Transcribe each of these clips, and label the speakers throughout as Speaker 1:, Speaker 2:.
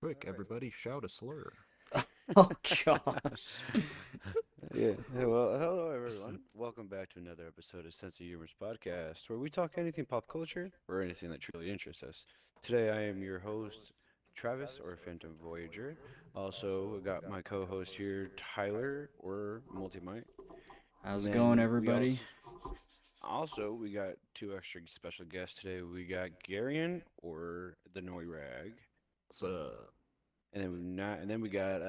Speaker 1: Quick,
Speaker 2: All right.
Speaker 1: everybody, shout a slur.
Speaker 3: Oh gosh.
Speaker 2: Well, hello everyone. Welcome back to another episode of Sense of Humor's podcast, where we talk anything pop culture or anything that truly interests us. Today, I am your host, Travis, or Phantom Voyager. Also, we got my co-host here, Tyler, or Multimite, and
Speaker 3: How's it going,
Speaker 2: then we
Speaker 3: everybody?
Speaker 2: also we got two extra special guests today. We got Garion, or TheNoirag,
Speaker 1: So,
Speaker 2: and then we got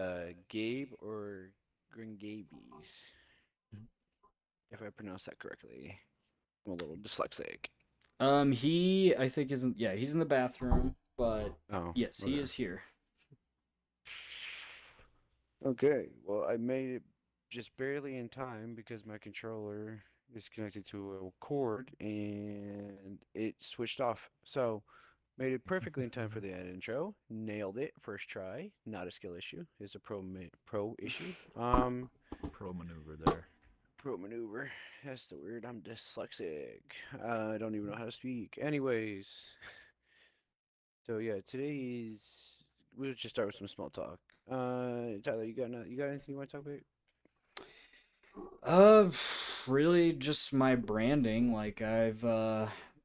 Speaker 2: Gabe, or Gren Jabies, if I pronounced that correctly. I'm a little dyslexic.
Speaker 3: I think isn't. Yeah, he's in the bathroom, but
Speaker 2: Oh,
Speaker 3: yes, he
Speaker 2: okay.
Speaker 3: is here.
Speaker 2: Okay, well, I made it just barely in time because my controller is connected to a cord and it switched off. So, made it perfectly in time for the ad intro. Nailed it first try. Not a skill issue. It's a pro issue.
Speaker 1: pro maneuver there.
Speaker 2: Pro maneuver. That's the word. I'm dyslexic. I don't even know how to speak. Anyways, so yeah, today is we'll just start with some small talk. Tyler, you got anything you want to talk about?
Speaker 3: Uh, really, just my branding. Like I've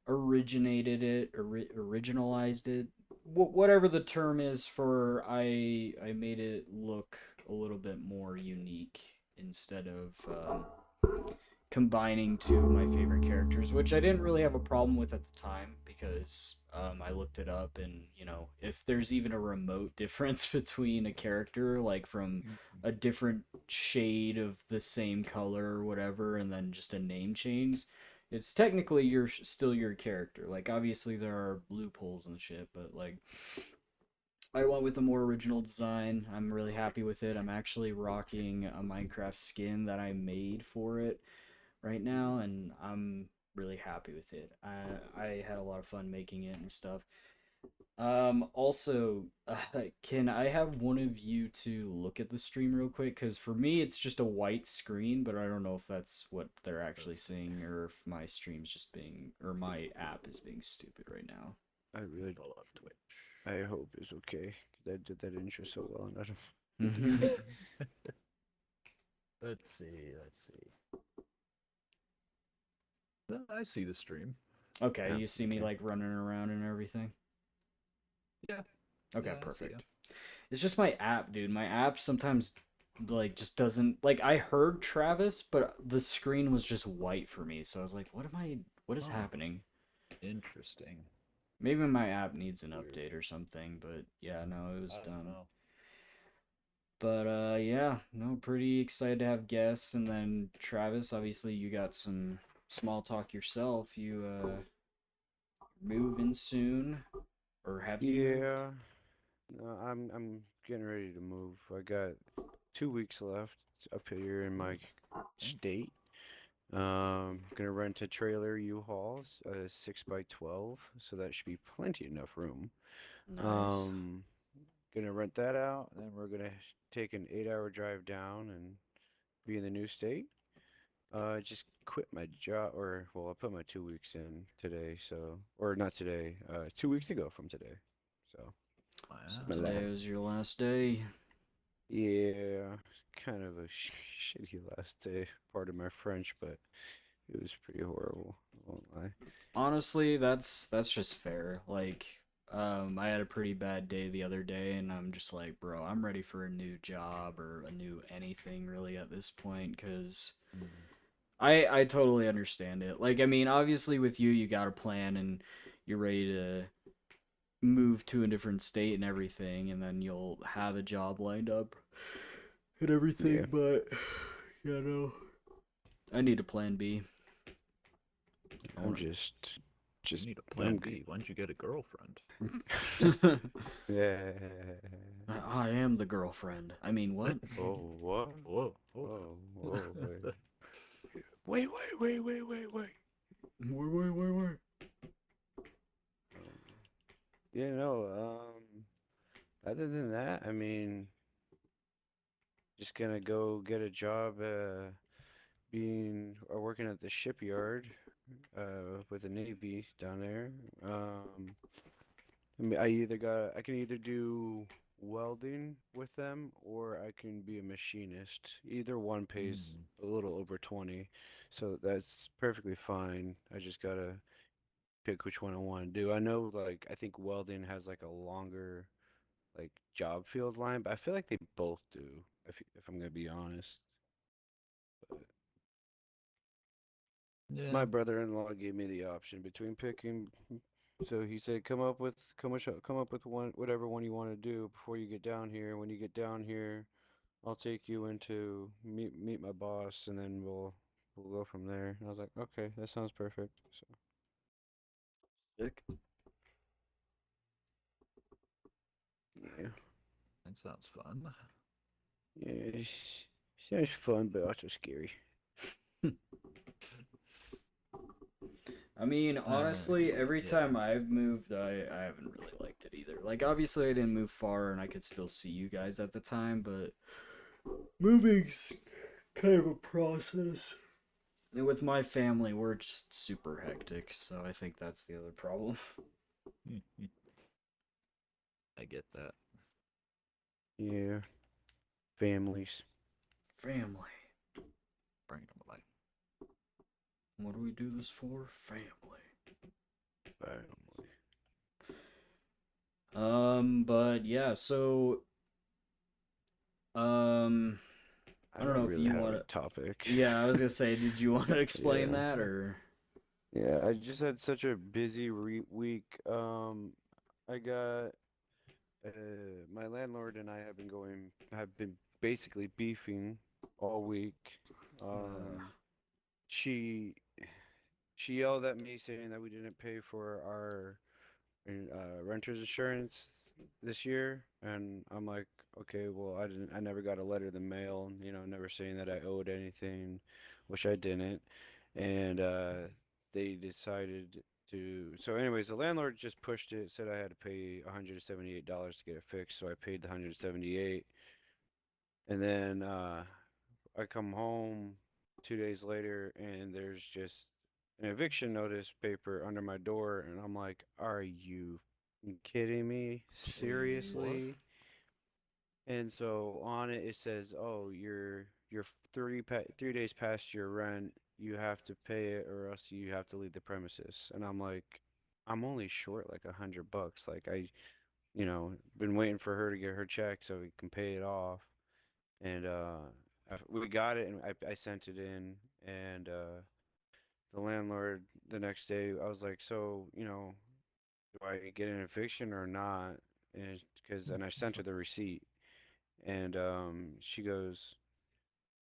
Speaker 3: originated it, originalized it, whatever the term is for. I made it look a little bit more unique instead of combining two of my favorite characters, which I didn't really have a problem with at the time because I looked it up, and if there's even a remote difference between a character, like from a different shade of the same color or whatever, and then just a name change, it's technically still your character. Like obviously there are loopholes and shit, but like I went with a more original design. I'm really happy with it. I'm actually rocking a Minecraft skin that I made for it right now, and I'm really happy with it. I had a lot of fun making it and stuff. Also, can I have one of you to look at the stream real quick? Because for me, it's just a white screen, but I don't know if that's what they're actually
Speaker 1: Let's see.
Speaker 3: seeing or if my stream's just being, or my app is being stupid right now.
Speaker 2: I really,
Speaker 1: Pull up Twitch.
Speaker 2: I hope it's okay. 'Cause I did that intro so well, and I don't.
Speaker 3: Mhm.
Speaker 1: Let's see. Let's see. I see the stream.
Speaker 3: Okay,
Speaker 2: Yeah,
Speaker 3: you see me
Speaker 2: okay.
Speaker 3: like running around and everything?
Speaker 1: Yeah,
Speaker 3: Okay,
Speaker 1: yeah, I see ya.
Speaker 3: perfect. It's just my app, dude. My app sometimes like just doesn't like I heard Travis, but the screen was just white for me. So I was like, what is
Speaker 1: Oh,
Speaker 3: happening?
Speaker 1: interesting.
Speaker 3: Maybe my app needs an
Speaker 1: Weird.
Speaker 3: update or something, but yeah, no, it was
Speaker 1: I don't
Speaker 3: dumb.
Speaker 1: know.
Speaker 3: But yeah, no, pretty excited to have guests, and then Travis, obviously you got some small talk yourself. You moving soon, or have you moved?
Speaker 2: Yeah, no, I'm getting ready to move. I got 2 weeks left up here in my state. Gonna rent a trailer U-Hauls, 6x12, so that should be plenty enough room.
Speaker 3: Nice.
Speaker 2: Um, gonna rent that out, and then we're gonna take an 8-hour drive down and be in the new state. Just quit my job, or well, I put my 2 weeks in today, so or not today, 2 weeks ago from today. So
Speaker 3: So
Speaker 2: my
Speaker 1: Wow.
Speaker 3: today
Speaker 2: last,
Speaker 3: was your last day.
Speaker 2: yeah, kind of a shitty last day. Pardon my French, but it was pretty horrible. I won't lie.
Speaker 3: Honestly, that's just fair. Like, I had a pretty bad day the other day, and I'm just like, bro, I'm ready for a new job or a new anything really at this point, because
Speaker 1: Mm.
Speaker 3: I totally understand it. Like, I mean, obviously with you, you got a plan and you're ready to move to a different state and everything, and then you'll have a job lined up and
Speaker 2: Yeah,
Speaker 3: everything. But yeah, no, I need a plan B. I
Speaker 2: I'm
Speaker 3: want
Speaker 1: You
Speaker 2: just,
Speaker 1: need a
Speaker 2: I'm
Speaker 1: plan B. Why don't you get a girlfriend?
Speaker 3: to.
Speaker 2: Yeah.
Speaker 3: I am the girlfriend. I mean, what?
Speaker 2: Oh, what?
Speaker 1: Whoa, hold
Speaker 2: Oh, oh, wait.
Speaker 1: up.
Speaker 2: Wait.
Speaker 3: Wait.
Speaker 2: Um, yeah, no, other than that, I mean, just gonna go get a job, being or working at the shipyard, with the Navy down there. I mean, I can either do. welding with them or I can be a machinist. Either one pays
Speaker 1: Mm.
Speaker 2: a little over 20, so that's perfectly fine. I just gotta pick which one I want to do. I know, like, I think welding has like a longer like job field line, but I feel like they both do. If I'm gonna be honest, but my
Speaker 1: Yeah.
Speaker 2: brother-in-law gave me the option between picking. So he said, come up with one, whatever one you want to do before you get down here. When you get down here, I'll take you into meet my boss, and then we'll go from there. And I was like, okay, that sounds perfect. So
Speaker 3: Sick.
Speaker 2: yeah,
Speaker 1: That sounds fun.
Speaker 2: yeah, sounds fun, but also scary.
Speaker 3: I mean, honestly, every
Speaker 1: Yeah.
Speaker 3: time I've moved, I haven't really liked it either. Like, obviously, I didn't move far and I could still see you guys at the time, but moving's kind of a process. And with my family, we're just super hectic, so I think that's the other problem.
Speaker 1: I get that.
Speaker 2: Yeah, families.
Speaker 3: Family.
Speaker 1: Bring them like.
Speaker 3: What do we do this for? Family.
Speaker 2: Family.
Speaker 3: But yeah, so um
Speaker 2: I
Speaker 3: I don't
Speaker 2: don't
Speaker 3: know if
Speaker 2: really
Speaker 3: you
Speaker 2: have
Speaker 3: want
Speaker 2: a
Speaker 3: to.
Speaker 2: topic.
Speaker 3: Yeah, I was gonna say, did you want to explain
Speaker 2: Yeah.
Speaker 3: that or?
Speaker 2: Yeah, I just had such a busy week. I got my landlord and I have been basically beefing all week.
Speaker 3: Uh,
Speaker 2: Um, she she yelled at me saying that we didn't pay for our renter's insurance this year, and I'm like, okay, well, I never got a letter in the mail, never saying that I owed anything, which I didn't, and they decided to. So, anyways, the landlord just pushed it, said I had to pay $178 to get it fixed, so I paid the 178, and then I come home 2 days later, and there's just an eviction notice paper under my door, and I'm like, are you kidding me?
Speaker 3: Jeez.
Speaker 1: What?
Speaker 2: Seriously? And so on it, it says, oh, you're 3 days past your rent. You have to pay it, or else you have to leave the premises. And I'm like, I'm only short like $100. Like been waiting for her to get her check so we can pay it off. And we got it, and I sent it in, and the landlord the next day, I was like, so, do I get an eviction or not? And I
Speaker 1: It's
Speaker 2: sent her
Speaker 1: like,
Speaker 2: the receipt, and she goes,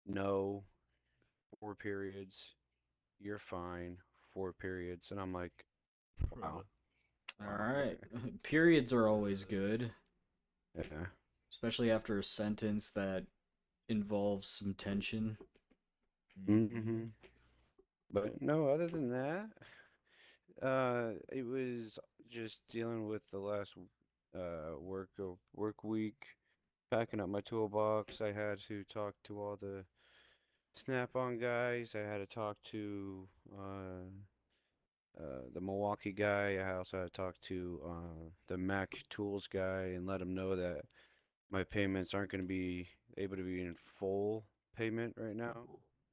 Speaker 2: no, 4 periods, you're fine, 4 periods, and I'm like, wow,
Speaker 1: bruh.
Speaker 3: All
Speaker 2: wow,
Speaker 3: right.
Speaker 2: okay,
Speaker 3: Periods are always good,
Speaker 2: yeah,
Speaker 3: especially after a sentence that involves some tension.
Speaker 1: Mm-hmm.
Speaker 2: mm-hmm. But no, other than that, it was just dealing with the last work week, packing up my toolbox. I had to talk to all the Snap-on guys. I had to talk to the Milwaukee guy. I also had to talk to the Mac Tools guy and let him know that my payments aren't going to be able to be in full payment right now.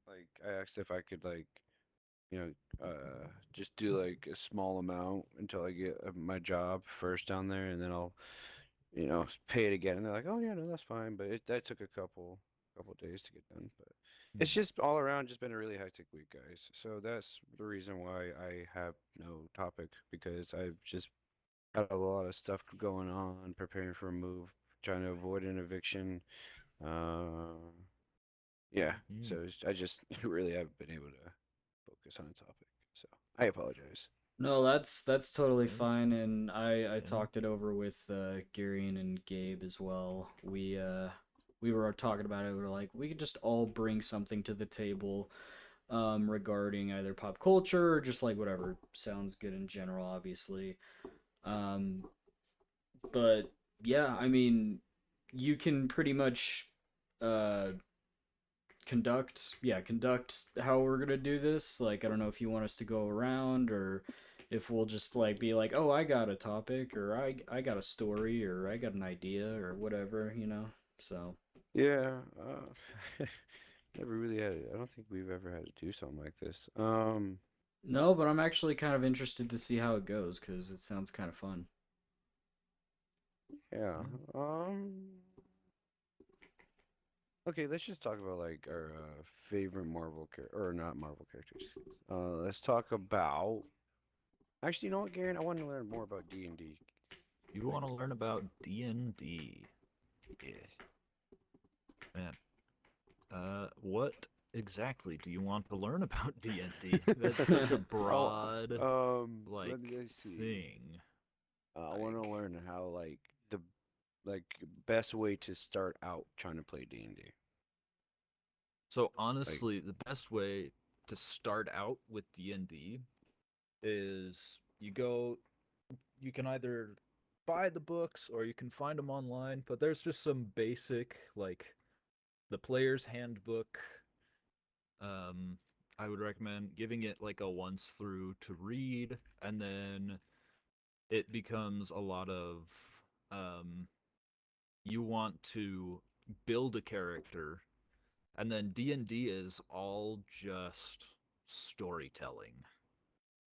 Speaker 2: Like I asked if I could you know, just do like a small amount until I get my job first down there, and then I'll, pay it again. And they're like, "Oh yeah, no, that's fine." But that took a couple days to get done. But it's
Speaker 1: Mm.
Speaker 2: just all around just been a really hectic week, guys. So that's the reason why I have no topic because I've just got a lot of stuff going on, preparing for a move, trying to avoid an eviction. Uh, yeah.
Speaker 1: Mm.
Speaker 2: So I just really haven't been able to focus on a topic. So I apologize.
Speaker 3: No, that's totally fine,
Speaker 1: That's,
Speaker 3: and I
Speaker 1: yeah.
Speaker 3: talked it over with Garion and Gabe as well. We were talking about it. We were like, we could just all bring something to the table, regarding either pop culture or just like whatever sounds good in general, obviously. Um, but yeah, I mean, you can pretty much uh conduct how we're gonna do this. Like, I don't know if you want us to go around or if we'll just like be like, oh, I got a topic, or I got a story, or I got an idea, or whatever, you know. So
Speaker 2: Yeah. Never really had it. I don't think we've ever had to do something like this.
Speaker 3: no, but I'm actually kind of interested to see how it goes because it sounds kind of fun.
Speaker 2: Yeah.
Speaker 1: Mm.
Speaker 2: Okay, let's just talk about like our favorite Marvel character, or not Marvel characters. Let's talk about. Actually, you know what, Garen? I want to learn more about D&D.
Speaker 1: You
Speaker 2: Like,
Speaker 1: want to learn about D&D?
Speaker 2: yeah.
Speaker 1: Man, what exactly do you want to learn about D&D? That's such a
Speaker 2: Oh,
Speaker 1: broad,
Speaker 2: let's see.
Speaker 1: thing.
Speaker 2: I want to
Speaker 1: Like,
Speaker 2: learn how like the like best way to start out trying to play D&D.
Speaker 1: so
Speaker 2: Like,
Speaker 1: honestly, the best way to start out with D&D is you can either buy the books or you can find them online, but there's just some basic, like, the player's handbook. Um, I would recommend giving it like a once through to read, and then it becomes a lot of um, you want to build a character, and then D&D is all just storytelling,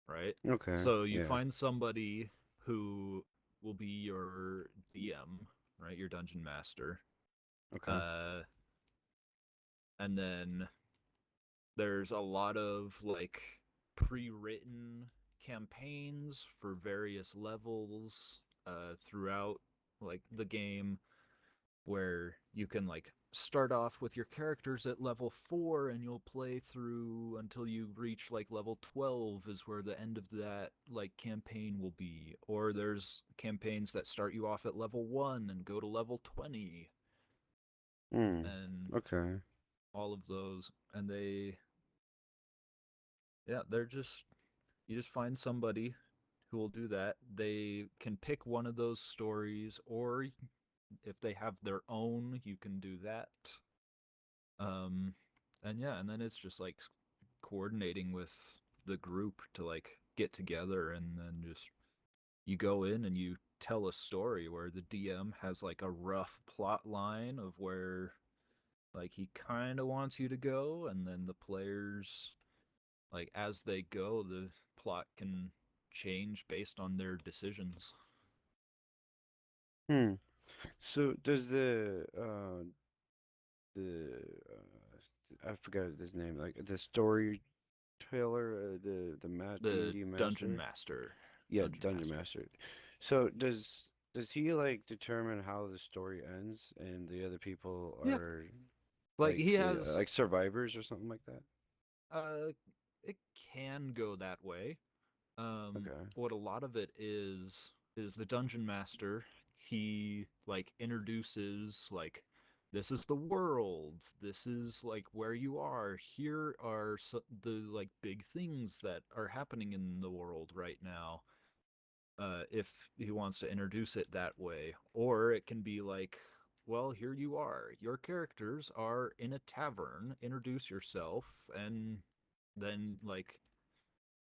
Speaker 1: right?
Speaker 2: okay,
Speaker 1: So you
Speaker 2: yeah,
Speaker 1: find somebody who will be your DM, right? Your dungeon master.
Speaker 2: okay.
Speaker 1: Uh, and then there's a lot of like pre-written campaigns for various levels throughout like the game where you can like start off with your characters at level 4 and you'll play through until you reach like level 12 is where the end of that like campaign will be, or there's campaigns that start you off at level 1 and go to level 20
Speaker 2: Hmm.
Speaker 1: and
Speaker 2: Okay.
Speaker 1: all of those, and they're just you just find somebody who will do that. They can pick one of those stories, or if they have their own, you can do that. Um, and yeah, and then it's just like coordinating with the group to like get together, and then just you go in and you tell a story where the DM has like a rough plot line of where like he kind of wants you to go, and then the players like as they go, the plot can change based on their decisions.
Speaker 2: Hmm. So does the I forgot his name, like the storyteller, the
Speaker 1: The
Speaker 2: D&D
Speaker 1: dungeon
Speaker 2: master?
Speaker 1: master,
Speaker 2: Yeah,
Speaker 1: dungeon
Speaker 2: dungeon
Speaker 1: master.
Speaker 2: master. So does he like determine how the story ends and the other people
Speaker 1: Yeah,
Speaker 2: are
Speaker 1: like he has
Speaker 2: like survivors or something like that?
Speaker 1: uh it can go that way.
Speaker 2: Okay.
Speaker 1: What a lot of it is the dungeon master. He like introduces like this is the world. This is like where you are. Here are the like big things that are happening in the world right now. If he wants to introduce it that way, or it can be like, well, here you are. Your characters are in a tavern. Introduce yourself, and then like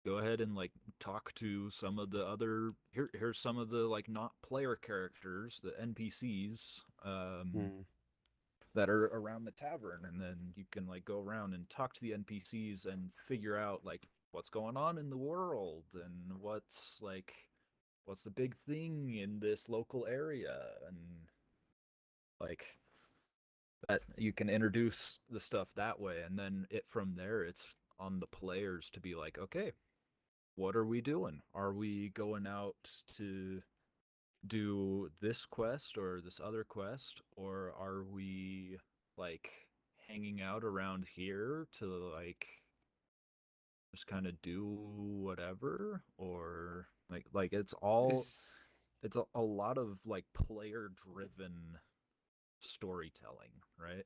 Speaker 1: go ahead and like talk to some of the other here's some of the like not player characters, the NPCs
Speaker 2: Hmm.
Speaker 1: that are around the tavern, and then you can like go around and talk to the NPCs and figure out like what's going on in the world and what's the big thing in this local area, and like that you can introduce the stuff that way, and then it from there it's on the players to be like, okay, what are we doing? Are we going out to do this quest or this other quest, or are we like hanging out around here to like just kind of do whatever, or like
Speaker 2: Is
Speaker 1: it's a lot of like player driven storytelling, right?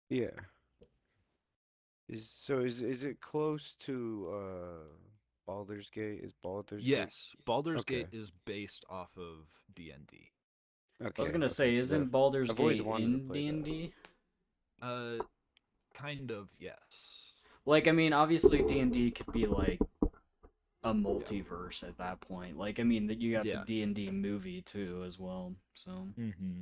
Speaker 2: yeah. Is it close to Baldur's Gate? Is Baldur's Gate?
Speaker 1: Yes, Baldur's
Speaker 2: Okay.
Speaker 1: Gate is based off of D&D.
Speaker 3: I was
Speaker 2: Okay.
Speaker 3: gonna
Speaker 2: Okay.
Speaker 3: say,
Speaker 2: Because
Speaker 3: isn't Baldur's
Speaker 2: I've always
Speaker 3: Gate
Speaker 2: wanted to
Speaker 3: in
Speaker 2: play
Speaker 3: D and
Speaker 2: that.
Speaker 3: D?
Speaker 1: Uh kind of, yes.
Speaker 3: Like, I mean, obviously D and D could be like a multiverse at that point. Like, I mean, that you got the
Speaker 1: Yeah.
Speaker 3: D&D movie too as well. So,
Speaker 1: Mm-hmm.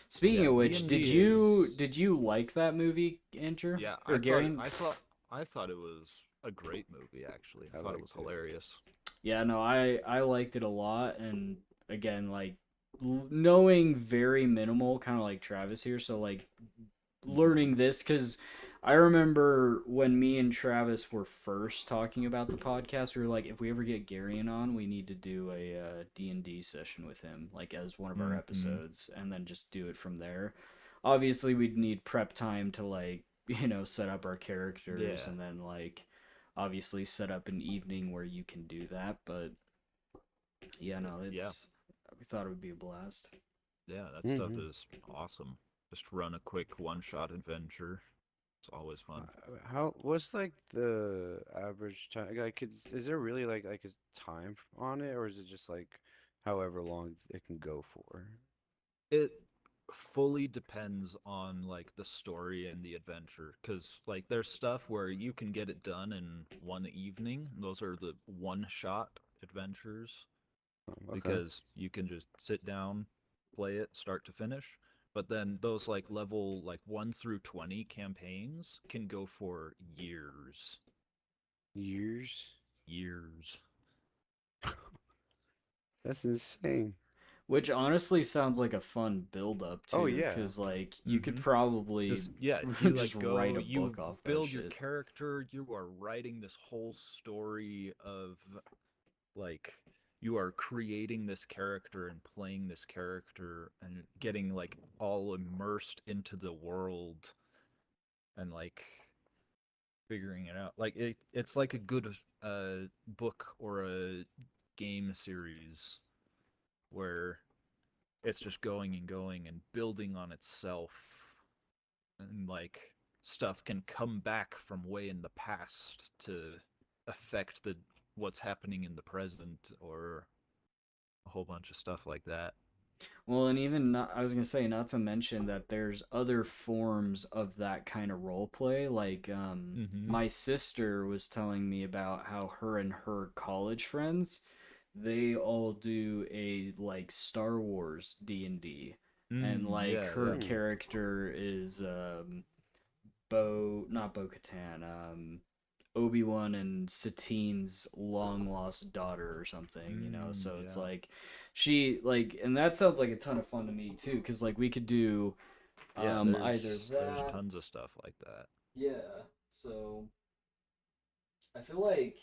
Speaker 3: speaking
Speaker 1: Yeah,
Speaker 3: of which,
Speaker 1: D&D
Speaker 3: did you
Speaker 1: is
Speaker 3: did you like that movie, Andrew
Speaker 1: yeah,
Speaker 3: or Gary?
Speaker 1: I thought it was a great movie actually. I
Speaker 2: I
Speaker 1: thought it was
Speaker 2: liked it.
Speaker 1: hilarious.
Speaker 3: Yeah, no, I liked it a lot, and again, like knowing very minimal, kind of like Travis here. So like
Speaker 1: Mm-hmm.
Speaker 3: learning this because I remember when me and Travis were first talking about the podcast, we were like, if we ever get Garion on, we need to do a D&D session with him, like as one of our
Speaker 1: Mm-hmm.
Speaker 3: episodes, and then just do it from there. Obviously, we'd need prep time to like set up our characters,
Speaker 1: Yeah.
Speaker 3: and then like obviously set up an evening where you can do that. But yeah, no,
Speaker 1: Yeah.
Speaker 3: it's we thought it would be a blast.
Speaker 1: Yeah, that stuff
Speaker 2: Mm-hmm.
Speaker 1: is awesome. Just run a quick one-shot adventure. It's always fun.
Speaker 2: How what's like the average time? Like, is there really like a time on it, or is it just like however long it can go for?
Speaker 1: It fully depends on like the story and the adventure cuz like there's stuff where you can get it done in one evening. Those are the one-shot adventures
Speaker 2: Oh, okay.
Speaker 1: because you can just sit down, play it start to finish. But then those like level like 1 through 20 campaigns can go for years.
Speaker 2: Years?
Speaker 1: Years.
Speaker 2: That's insane.
Speaker 3: Which honestly sounds like a fun build up
Speaker 2: Oh
Speaker 3: too,
Speaker 2: yeah.
Speaker 3: because like you could
Speaker 1: Mhm.
Speaker 3: probably
Speaker 1: Cuz yeah, you
Speaker 3: just
Speaker 1: like go,
Speaker 3: write a
Speaker 1: you
Speaker 3: book off that
Speaker 1: build your
Speaker 3: shit.
Speaker 1: character, you are writing this whole story of like you are creating this character and playing this character and getting like all immersed into the world and like figuring it out. Like it's like a good book or a game series where it's just going and going and building on itself and like stuff can come back from way in the past to affect the what's happening in the present or a whole bunch of stuff like that.
Speaker 3: Well, and even not, I was gonna say, not to mention that there's other forms of that kind of role play. Like,
Speaker 1: Mm-hmm.
Speaker 3: my sister was telling me about how her and her college friends, they all do a like Star Wars D&D, and like
Speaker 1: Yeah,
Speaker 3: her
Speaker 1: yeah.
Speaker 2: Hmm.
Speaker 3: character is not Bo Katan, Obi-Wan and Satine's long lost daughter or something. So it's
Speaker 1: Yeah.
Speaker 3: like she like and that sounds like a ton of fun to me too cuz like we could do
Speaker 1: Yeah,
Speaker 3: either
Speaker 1: there's
Speaker 3: that.
Speaker 1: tons of stuff like that.
Speaker 3: Yeah. So I feel like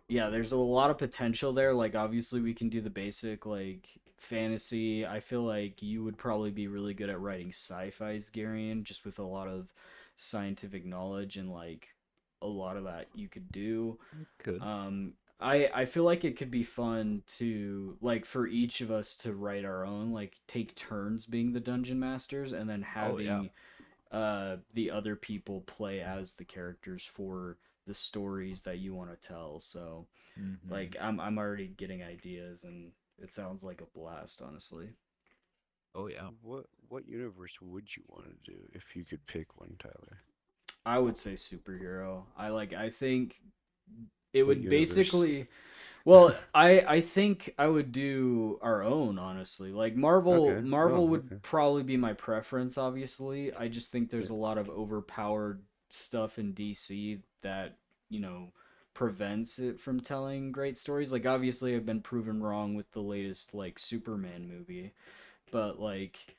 Speaker 3: yeah, there's a lot of potential there. Like obviously we can do the basic like fantasy. I feel like you would probably be really good at writing sci-fi's Garion just with a lot of scientific knowledge and like a lot of that you could do.
Speaker 1: Could.
Speaker 3: I feel like it could be fun to like for each of us to write our own, like take turns being the dungeon masters and then
Speaker 1: Oh yeah.
Speaker 3: having the other people play as the characters for the stories that you want to tell. So
Speaker 1: Mm-hmm.
Speaker 3: like I'm already getting ideas and it sounds like a blast, honestly.
Speaker 1: Oh yeah.
Speaker 2: What universe would you want to do if you could pick one, Tyler?
Speaker 3: I would say superhero. I think it
Speaker 2: What
Speaker 3: would
Speaker 2: universe?
Speaker 3: basically well, I think I would do our own, honestly. Like Marvel
Speaker 2: Okay.
Speaker 3: Marvel
Speaker 2: Oh,
Speaker 3: would
Speaker 2: okay.
Speaker 3: probably be my preference, obviously. I just think
Speaker 2: Yeah.
Speaker 3: there's a lot of overpowered stuff in DC that, you know, prevents it from telling great stories. Like obviously I've been proven wrong with the latest like Superman movie, but like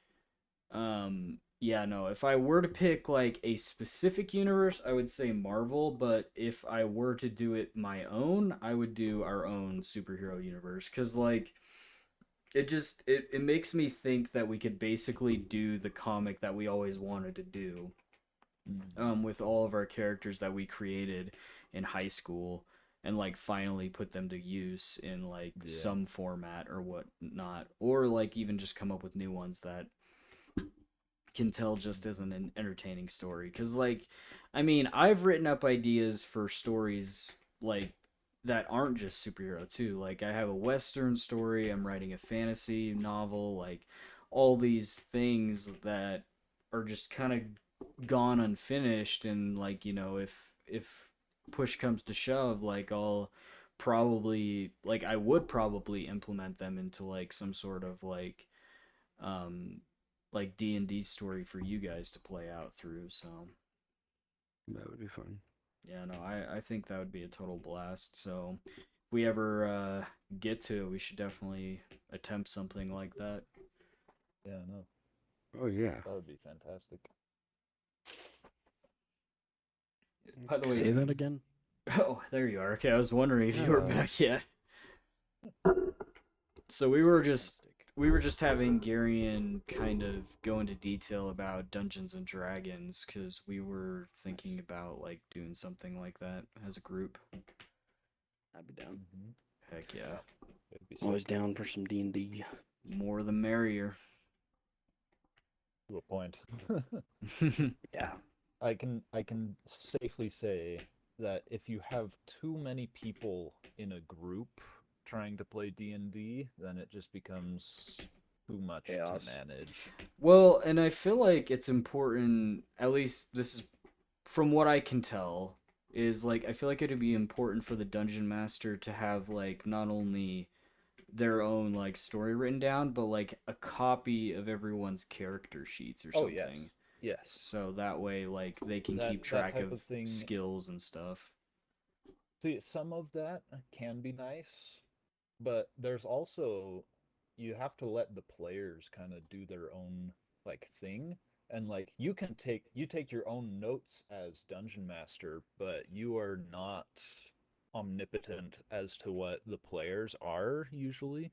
Speaker 3: yeah, no, if I were to pick like a specific universe, I would say Marvel, but if I were to do it my own, I would do our own superhero universe cuz like it makes me think that we could basically do the comic that we always wanted to do
Speaker 1: Mm-hmm.
Speaker 3: with all of our characters that we created in high school and like finally put them to use in like
Speaker 1: Yeah.
Speaker 3: some format or whatnot, or like even just come up with new ones that can tell just as an entertaining story. Because, like, I mean, I've written up ideas for stories like that aren't just superhero too. Like, I have a western story. I'm writing a fantasy novel. Like, all these things that are just kind of gone unfinished. And like, if push comes to shove, like I would probably implement them into like some sort of um like D&D story for you guys to play out through. So
Speaker 2: That would be fun.
Speaker 3: yeah, no, I think that would be a total blast. So if we ever get to it, we should definitely attempt something like that.
Speaker 1: Yeah, no,
Speaker 2: Oh yeah.
Speaker 1: that would be fantastic.
Speaker 3: By the way,
Speaker 4: Say that again.
Speaker 3: oh, there you are. Okay, I was wondering if you were
Speaker 2: Hello.
Speaker 3: back yet. So
Speaker 4: Fantastic.
Speaker 3: we were just having Garion kind of go into detail about Dungeons and Dragons because we were thinking about like doing something like that as a group.
Speaker 4: I'd be down.
Speaker 1: Mm-hmm.
Speaker 3: Heck yeah,
Speaker 1: Yeah, it'd be
Speaker 4: Always
Speaker 1: sick.
Speaker 4: down for some D&D.
Speaker 3: more the merrier.
Speaker 1: To a point.
Speaker 4: Yeah.
Speaker 1: I can safely say that if you have too many people in a group trying to play D&D, then it just becomes too much to
Speaker 4: Chaos.
Speaker 1: manage.
Speaker 3: Well, and I feel like it's important, at least this is from what I can tell, is like I feel like it'd be important for the dungeon master to have like not only their own like story written down, but like a copy of everyone's character sheets or
Speaker 1: Oh yes.
Speaker 3: something.
Speaker 1: Yes.
Speaker 3: So that way like they can
Speaker 1: That
Speaker 3: keep
Speaker 1: that
Speaker 3: track
Speaker 1: type
Speaker 3: of
Speaker 1: of thing.
Speaker 3: skills and stuff.
Speaker 1: See, some of that can be nice, but there's also you have to let the players kind of do their own like thing, and like you take your own notes as dungeon master, but you are not omnipotent as to what the players are usually.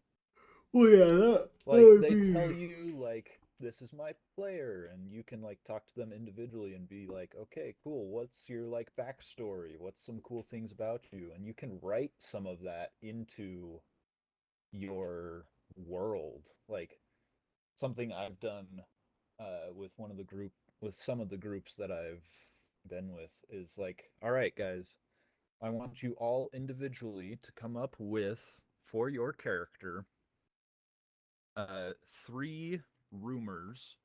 Speaker 3: Well, yeah, that
Speaker 1: Like
Speaker 3: would
Speaker 1: they
Speaker 3: be.
Speaker 1: tell you like this is my player, and you can like talk to them individually and be like, okay, cool, what's your like backstory, what's some cool things about you, and you can write some of that into your world. Like something I've done with one of the group with some of the groups that I've been with is like, all right, guys, I want you all individually to come up with for your character three rumors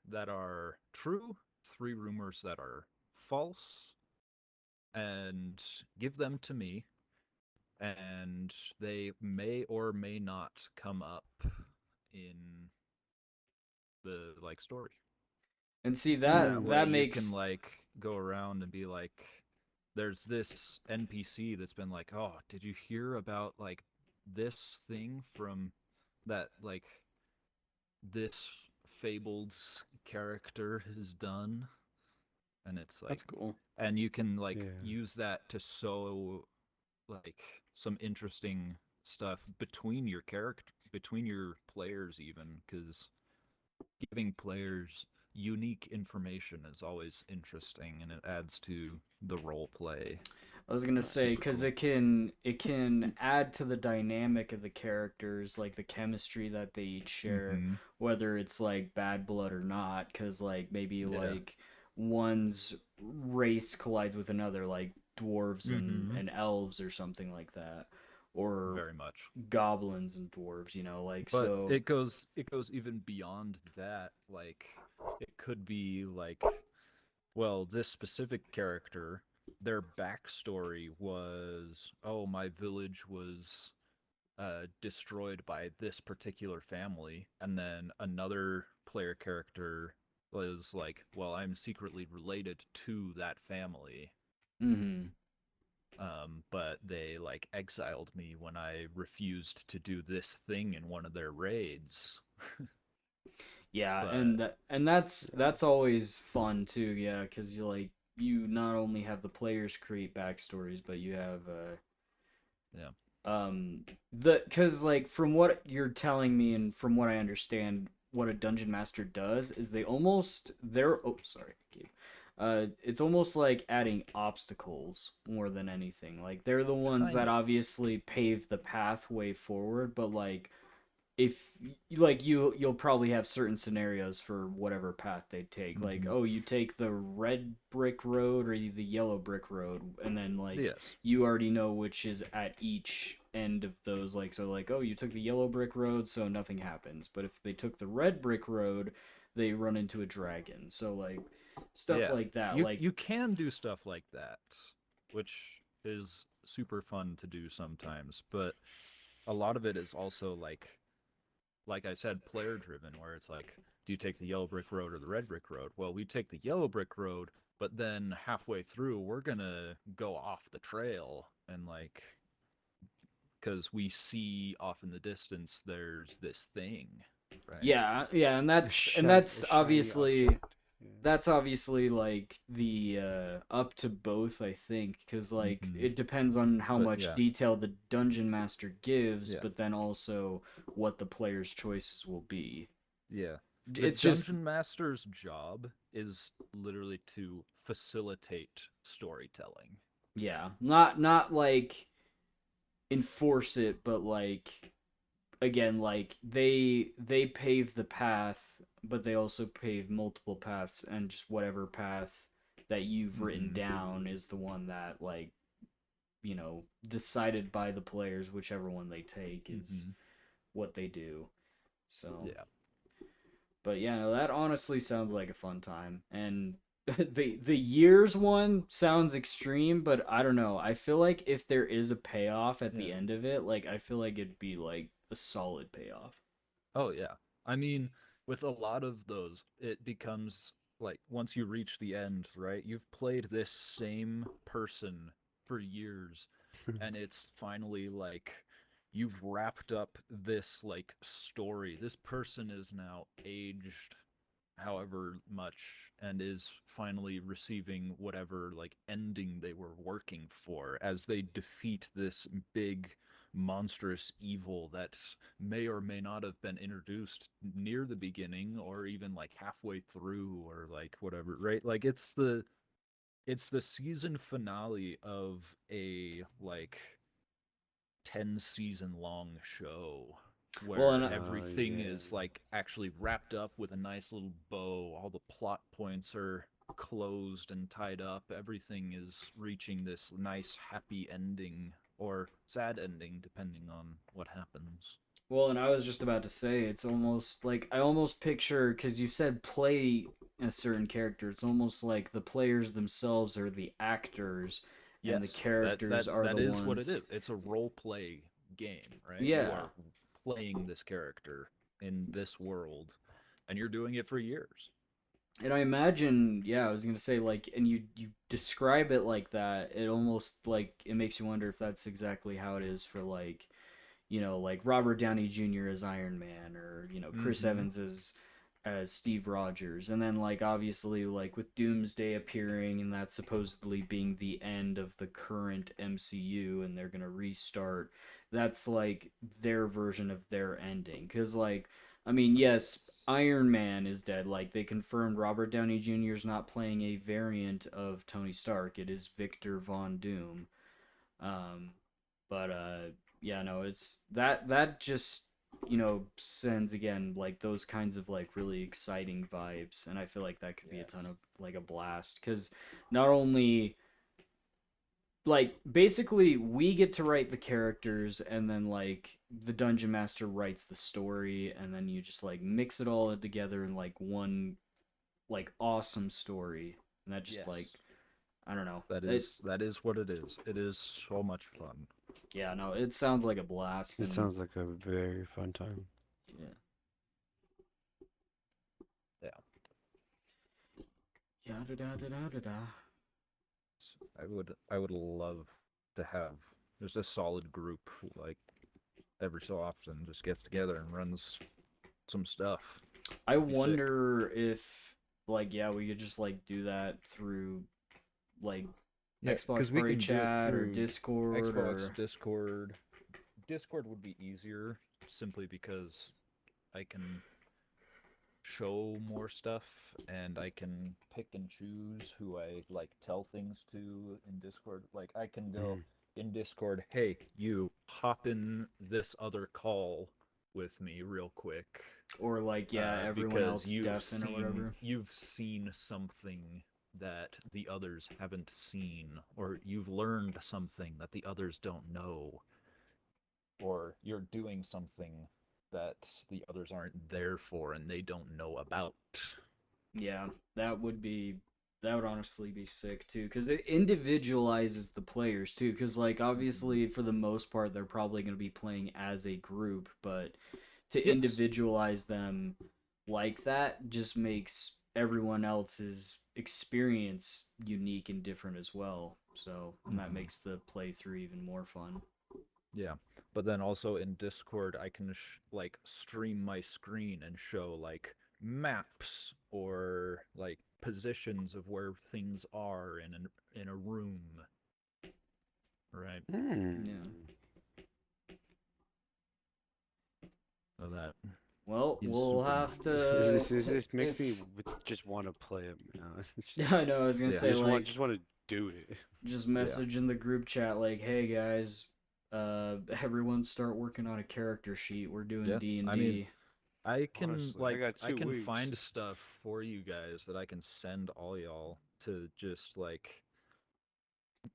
Speaker 1: that are true, three rumors that are false, and give them to me, and they may or may not come up in the like story.
Speaker 3: And see
Speaker 1: That
Speaker 4: Hmm.
Speaker 1: way
Speaker 3: that
Speaker 1: you can
Speaker 3: makes
Speaker 1: like go around and be like, there's this NPC that's been like, oh, did you hear about like this thing from that like this fabled character has done? And it's like,
Speaker 4: That's cool.
Speaker 1: and you can like
Speaker 2: Yeah.
Speaker 1: use that to sow like some interesting stuff between your players, even because giving players unique information is always interesting, and it adds to the role play.
Speaker 3: I was gonna
Speaker 4: Nice.
Speaker 3: say
Speaker 2: Super
Speaker 3: because
Speaker 2: cool.
Speaker 3: it can add to the dynamic of the characters, like the chemistry that they each share,
Speaker 1: Mm-hmm.
Speaker 3: whether it's like bad blood or not. Because like maybe
Speaker 1: Yeah.
Speaker 3: like one's race collides with another, like dwarves
Speaker 1: Mm-hmm.
Speaker 3: and elves or something like that, or
Speaker 1: Very much.
Speaker 3: goblins and dwarves. You know, like
Speaker 1: But
Speaker 3: so.
Speaker 1: it goes even beyond that. Like it could be like, well, this specific character, their backstory was, oh, my village was destroyed by this particular family, and then another player character was like, well, I'm secretly related to that family,
Speaker 3: Mm-hmm.
Speaker 1: but they like exiled me when I refused to do this thing in one of their raids.
Speaker 3: Yeah,
Speaker 1: But
Speaker 3: and that's always fun too. Yeah, because you not only have the players create backstories, but you have
Speaker 1: yeah,
Speaker 3: the because like from what you're telling me and from what I understand, what a dungeon master does is they're oh sorry, Gabe. It's almost like adding obstacles more than anything. Like they're the ones
Speaker 1: kind
Speaker 3: that
Speaker 1: of.
Speaker 3: obviously pave the pathway forward, but like if like you'll probably have certain scenarios for whatever path they take, like
Speaker 1: Mm-hmm.
Speaker 3: oh you take the red brick road or the yellow brick road, and then like
Speaker 1: Yes.
Speaker 3: you already know which is at each end of those, like so like oh you took the yellow brick road so nothing happens, but if they took the red brick road they run into a dragon, so like stuff
Speaker 1: Yeah.
Speaker 3: like that,
Speaker 1: You
Speaker 3: like
Speaker 1: you can do stuff like that. which is super fun to do sometimes, but a lot of it is also like I said, player driven, where it's like, do you take the yellow brick road or the red brick road? Well, we take the yellow brick road, but then halfway through, we're gonna go off the trail and like, because we see off in the distance there's this thing, right?
Speaker 3: Yeah, yeah, and
Speaker 2: A,
Speaker 3: that's and that's
Speaker 2: a shiny
Speaker 3: obviously
Speaker 2: object. Yeah.
Speaker 3: that's obviously like the up to both, I think, because like
Speaker 1: Mm-hmm.
Speaker 3: it depends on how
Speaker 1: But
Speaker 3: much
Speaker 1: yeah,
Speaker 3: detail the dungeon master gives,
Speaker 1: yeah,
Speaker 3: but then also what the player's choices will be.
Speaker 1: yeah. The
Speaker 3: It's just
Speaker 1: dungeon master's job is literally to facilitate storytelling.
Speaker 3: yeah, not like enforce it, but like again, like they pave the path, but they also pave multiple paths, and just whatever path that you've written
Speaker 1: Mm-hmm.
Speaker 3: down is the one that like decided by the players. Whichever one they take is
Speaker 1: Mm-hmm.
Speaker 3: what they do. So,
Speaker 1: Yeah.
Speaker 3: but yeah, no, that honestly sounds like a fun time. And the years one sounds extreme, but I don't know. I feel like if there is a payoff at the
Speaker 1: Yeah.
Speaker 3: end of it, like I feel like it'd be like a solid payoff.
Speaker 1: Oh yeah. I mean, with a lot of those, it becomes like once you reach the end, right? You've played this same person for years, and it's finally like you've wrapped up this like story. This person is now aged however much and is finally receiving whatever like ending they were working for as they defeat this big monstrous evil that may or may not have been introduced near the beginning or even like halfway through or like whatever, right? Like it's the season finale of a like 10 season long show
Speaker 3: Well,
Speaker 1: where
Speaker 3: and
Speaker 1: everything
Speaker 2: Yeah.
Speaker 1: is like actually wrapped up with a nice little bow. All the plot points are closed and tied up. Everything is reaching this nice happy ending or sad ending depending on what happens.
Speaker 3: and I was just about to say it's almost like I almost picture because you said play a certain character. It's almost like the players themselves are the actors, and the
Speaker 1: Yes, that
Speaker 3: characters
Speaker 1: that
Speaker 3: are
Speaker 1: that
Speaker 3: the
Speaker 1: is what it
Speaker 3: ones.
Speaker 1: is. It's a role play game, right? You
Speaker 3: Yeah,
Speaker 1: are playing this character in this world and you're doing it for years.
Speaker 3: and I imagine, yeah, I was gonna say like, and you describe it like that. It almost like it makes you wonder if that's exactly how it is for like like Robert Downey Jr. as Iron Man, or Chris
Speaker 1: Mhm.
Speaker 3: Evans as Steve Rogers, and then like obviously like with Doomsday appearing and that supposedly being the end of the current MCU and they're gonna restart. That's like their version of their ending, because like I mean yes. Iron Man is dead. Like they confirmed Robert Downey Jr. is not playing a variant of Tony Stark. It is Victor Von Doom. Um, but yeah, no, it's that just sends again like those kinds of like really exciting vibes, and I feel like that could be a ton
Speaker 1: Yes.
Speaker 3: of like a blast because not only like basically we get to write the characters and then like the dungeon master writes the story and then you just like mix it all together in like one like awesome story, and that just like
Speaker 1: Yes.
Speaker 3: I don't know
Speaker 1: That
Speaker 3: it.
Speaker 1: is that is what it is. It is so much fun.
Speaker 3: Yeah, no, it sounds like a blast.
Speaker 2: It
Speaker 3: And
Speaker 2: sounds like a very fun time.
Speaker 3: yeah.
Speaker 1: Yeah.
Speaker 3: Yada da da da da da.
Speaker 1: I would love to have just a solid group who like every so often just gets together and runs some stuff.
Speaker 3: I
Speaker 1: Be sick.
Speaker 3: wonder if like yeah, we could just like do that through like
Speaker 1: Yeah,
Speaker 3: Xbox
Speaker 1: because we
Speaker 3: Party
Speaker 1: can do it
Speaker 3: Chat or
Speaker 1: through
Speaker 3: Discord
Speaker 1: Xbox,
Speaker 3: or
Speaker 1: Discord. Discord would be easier simply because I can show more stuff and I can pick and choose who I like tell things to in Discord. Like I can go
Speaker 2: Mm.
Speaker 1: in Discord, hey, you hop in this other call with me real quick.
Speaker 3: like yeah, everyone
Speaker 1: Because
Speaker 3: else
Speaker 1: you've
Speaker 3: deafen or
Speaker 1: seen
Speaker 3: whatever.
Speaker 1: you've seen something that the others haven't seen, or you've learned something that the others don't know, or you're doing something that the others aren't there for and they don't know about.
Speaker 3: Yeah, that would be That would honestly be sick too, because it individualizes the players too. Because like
Speaker 1: Mhm.
Speaker 3: obviously for the most part they're probably going to be playing as a group, but to
Speaker 1: Yes.
Speaker 3: individualize them like that just makes everyone else's experience unique and different as well. So and that
Speaker 1: Mhm.
Speaker 3: makes the playthrough even more fun.
Speaker 1: Yeah, but then also in Discord, I can like stream my screen and show like maps or like positions of where things are in a room, right?
Speaker 3: Yeah.
Speaker 2: Hmm.
Speaker 1: So that
Speaker 3: Well,
Speaker 1: is
Speaker 3: we'll
Speaker 1: super
Speaker 3: have
Speaker 1: nice.
Speaker 3: to
Speaker 2: This makes me
Speaker 3: if
Speaker 2: just want to play it now.
Speaker 3: I know I was gonna
Speaker 1: Yeah,
Speaker 3: say like
Speaker 2: Just want to do it.
Speaker 3: just
Speaker 1: yeah.
Speaker 3: message in the group chat like, "Hey guys, everyone start working on a character sheet. We're doing
Speaker 1: Yeah.
Speaker 3: D and
Speaker 1: I mean,
Speaker 3: D."
Speaker 2: Honestly, I got
Speaker 1: I
Speaker 2: 2
Speaker 1: can
Speaker 2: weeks.
Speaker 1: find stuff for you guys that I can send all y'all to just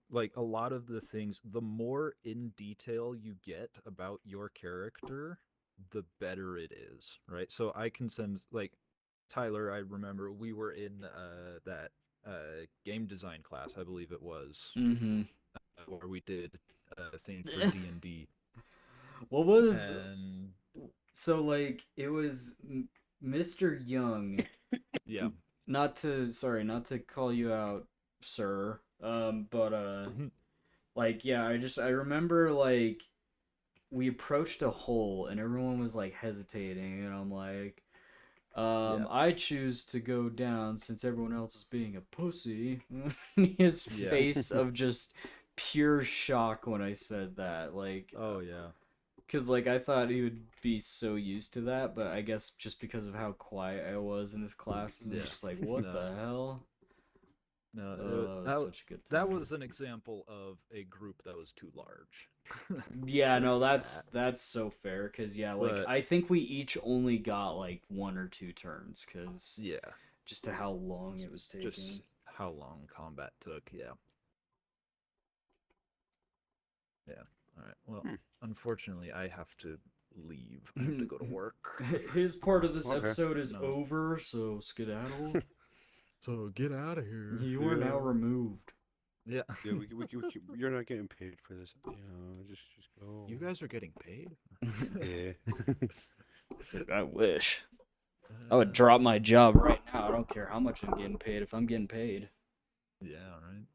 Speaker 1: like a lot of the things, the more in detail you get about your character, the better it is, right? So I can send like Tyler, I remember we were in that game design class, I believe it was,
Speaker 3: Mm-hmm.
Speaker 1: where we did a thing for D&D.
Speaker 3: What was
Speaker 1: And
Speaker 3: so like it was Mr. Young.
Speaker 1: yeah.
Speaker 3: Not to sorry, not to call you out, sir. But like yeah, I remember like we approached a hole and everyone was like hesitating and I'm like
Speaker 1: Yeah.
Speaker 3: I choose to go down since everyone else is being a pussy. His
Speaker 1: Yeah.
Speaker 3: face of just pure shock when I said that. Like,
Speaker 1: Oh yeah.
Speaker 3: because, like, I thought he would be so used to that, but I guess just because of how quiet I was in his classes, it was
Speaker 1: Yeah.
Speaker 3: just like, what the
Speaker 1: No.
Speaker 3: hell?
Speaker 1: No,
Speaker 3: Oh, that was such a good
Speaker 1: that
Speaker 3: time.
Speaker 1: was an example of a group that was too large
Speaker 3: Yeah,
Speaker 1: for
Speaker 3: no,
Speaker 1: that.
Speaker 3: that's so fair. Cause yeah, like
Speaker 1: But
Speaker 3: I think we each only got like one or two turns, cause
Speaker 1: yeah,
Speaker 3: just to how long it was taking.
Speaker 1: just how long combat took. Yeah, yeah. All right. Well,
Speaker 2: Hmm.
Speaker 1: unfortunately, I have to leave. I have to go to work.
Speaker 3: His part of this
Speaker 2: Okay.
Speaker 3: episode is
Speaker 1: No.
Speaker 3: over, so skedaddle.
Speaker 1: So get out of here.
Speaker 3: You are now
Speaker 2: Yeah.
Speaker 3: removed.
Speaker 1: Yeah.
Speaker 2: Yeah, you're not getting paid for this. Just go.
Speaker 1: You guys are getting paid?
Speaker 2: Yeah.
Speaker 3: Dude, I wish. I would
Speaker 1: Uh,
Speaker 3: drop my job right now. I don't care how much I'm getting paid if I'm getting paid.
Speaker 1: yeah, right.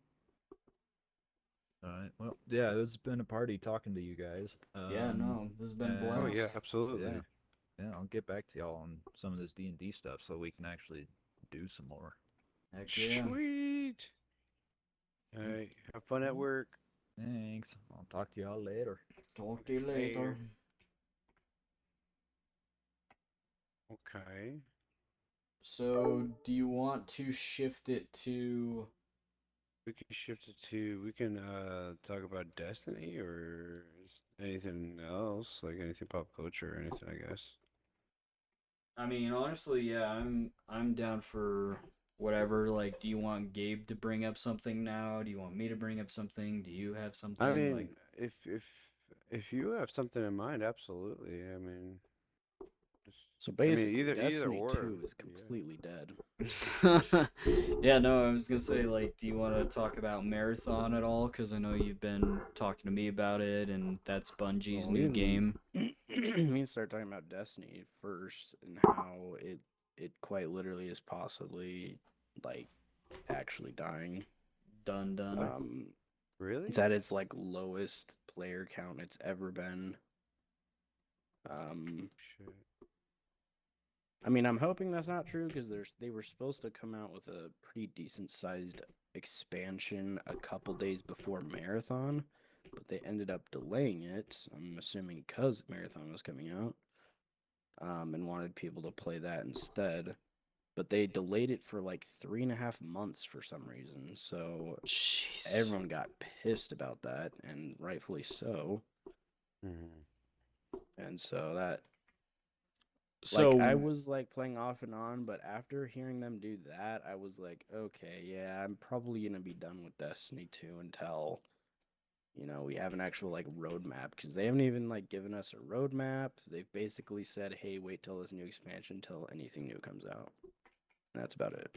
Speaker 1: All right. Well, yeah, it's been a party talking to you guys.
Speaker 3: Yeah, no, this has been a
Speaker 2: Oh
Speaker 1: And
Speaker 2: yeah,
Speaker 3: blast.
Speaker 1: yeah,
Speaker 2: absolutely.
Speaker 1: yeah, I'll get back to y'all on some of this D&D stuff so we can actually do some more.
Speaker 3: Heck yeah.
Speaker 2: Sweet. All
Speaker 1: Yep.
Speaker 2: right. Have fun at
Speaker 1: Mhm.
Speaker 2: work.
Speaker 1: Thanks. I'll talk to y'all later.
Speaker 3: Talk to you later.
Speaker 2: Later. Okay.
Speaker 3: So, do you want to shift it to?
Speaker 2: We can shift it to. We can talk about Destiny or anything else, like anything pop culture or anything. I guess.
Speaker 3: I mean, honestly, yeah, I'm down for whatever. Like, do you want Gabe to bring up something now? Do you want me to bring up something? Do you have
Speaker 2: I
Speaker 3: something? Like,
Speaker 2: mean, if you have something in mind, absolutely. I mean, just,
Speaker 4: So
Speaker 2: I mean,
Speaker 4: basically,
Speaker 2: either
Speaker 4: Destiny
Speaker 2: or.
Speaker 4: 2 is
Speaker 2: Yeah.
Speaker 4: completely dead.
Speaker 3: yeah, no, I was gonna say, like, do you want to talk about Marathon at all? Because I know you've been talking to me about it, and that's Bungie's
Speaker 4: Well, we
Speaker 3: new
Speaker 4: can
Speaker 3: game.
Speaker 4: we can start talking about Destiny first and how it quite literally is possibly like actually dying.
Speaker 3: Done, done.
Speaker 4: Um, it's
Speaker 2: Really?
Speaker 4: at its like lowest player count it's ever been. Um,
Speaker 2: Shit.
Speaker 4: I mean, I'm hoping that's not true because they were supposed to come out with a pretty decent sized expansion a couple days before Marathon, but they ended up delaying it. I'm assuming because Marathon was coming out, and wanted people to play that instead. But they delayed it for like 3.5 months for some reason. So
Speaker 3: Jeez.
Speaker 4: everyone got pissed about that, and rightfully so.
Speaker 2: Hmm.
Speaker 4: And so that like I
Speaker 3: So,
Speaker 4: was like playing off and on, but after hearing them do that, I was like, okay, yeah, I'm probably gonna be done with Destiny 2 until we have an actual like roadmap because they haven't even like given us a roadmap. They've basically said, hey, wait till this new expansion till anything new comes out. And that's about it.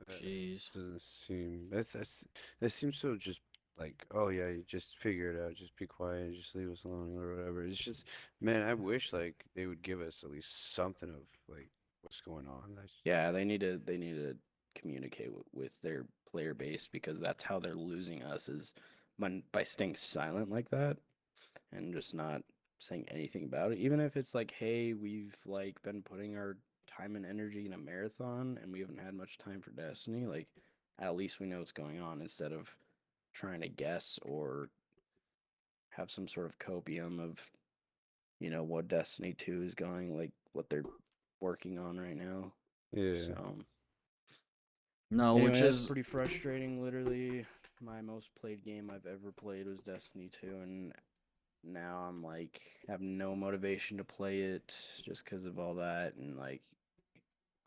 Speaker 3: Jeez.
Speaker 2: Doesn't seem that seems so just like, oh yeah, you just figure it out, just be quiet, just leave us alone or whatever. It's just, man, I wish like they would give us at least something of like what's going on. That's
Speaker 4: Yeah, they need to communicate with their player base because that's how they're losing us is by staying silent like that and just not saying anything about it. Even if it's like, hey, we've like been putting our time and energy in a marathon and we haven't had much time for Destiny, like at least we know what's going on instead of trying to guess or have some sort of copium of, what Destiny 2 is going, like what they're working on right now.
Speaker 2: yeah.
Speaker 4: So
Speaker 3: No,
Speaker 4: anyway,
Speaker 3: which
Speaker 4: that's
Speaker 3: is
Speaker 4: pretty frustrating. Literally, my most played game I've ever played was Destiny 2, and now I'm like have no motivation to play it just because of all that, and like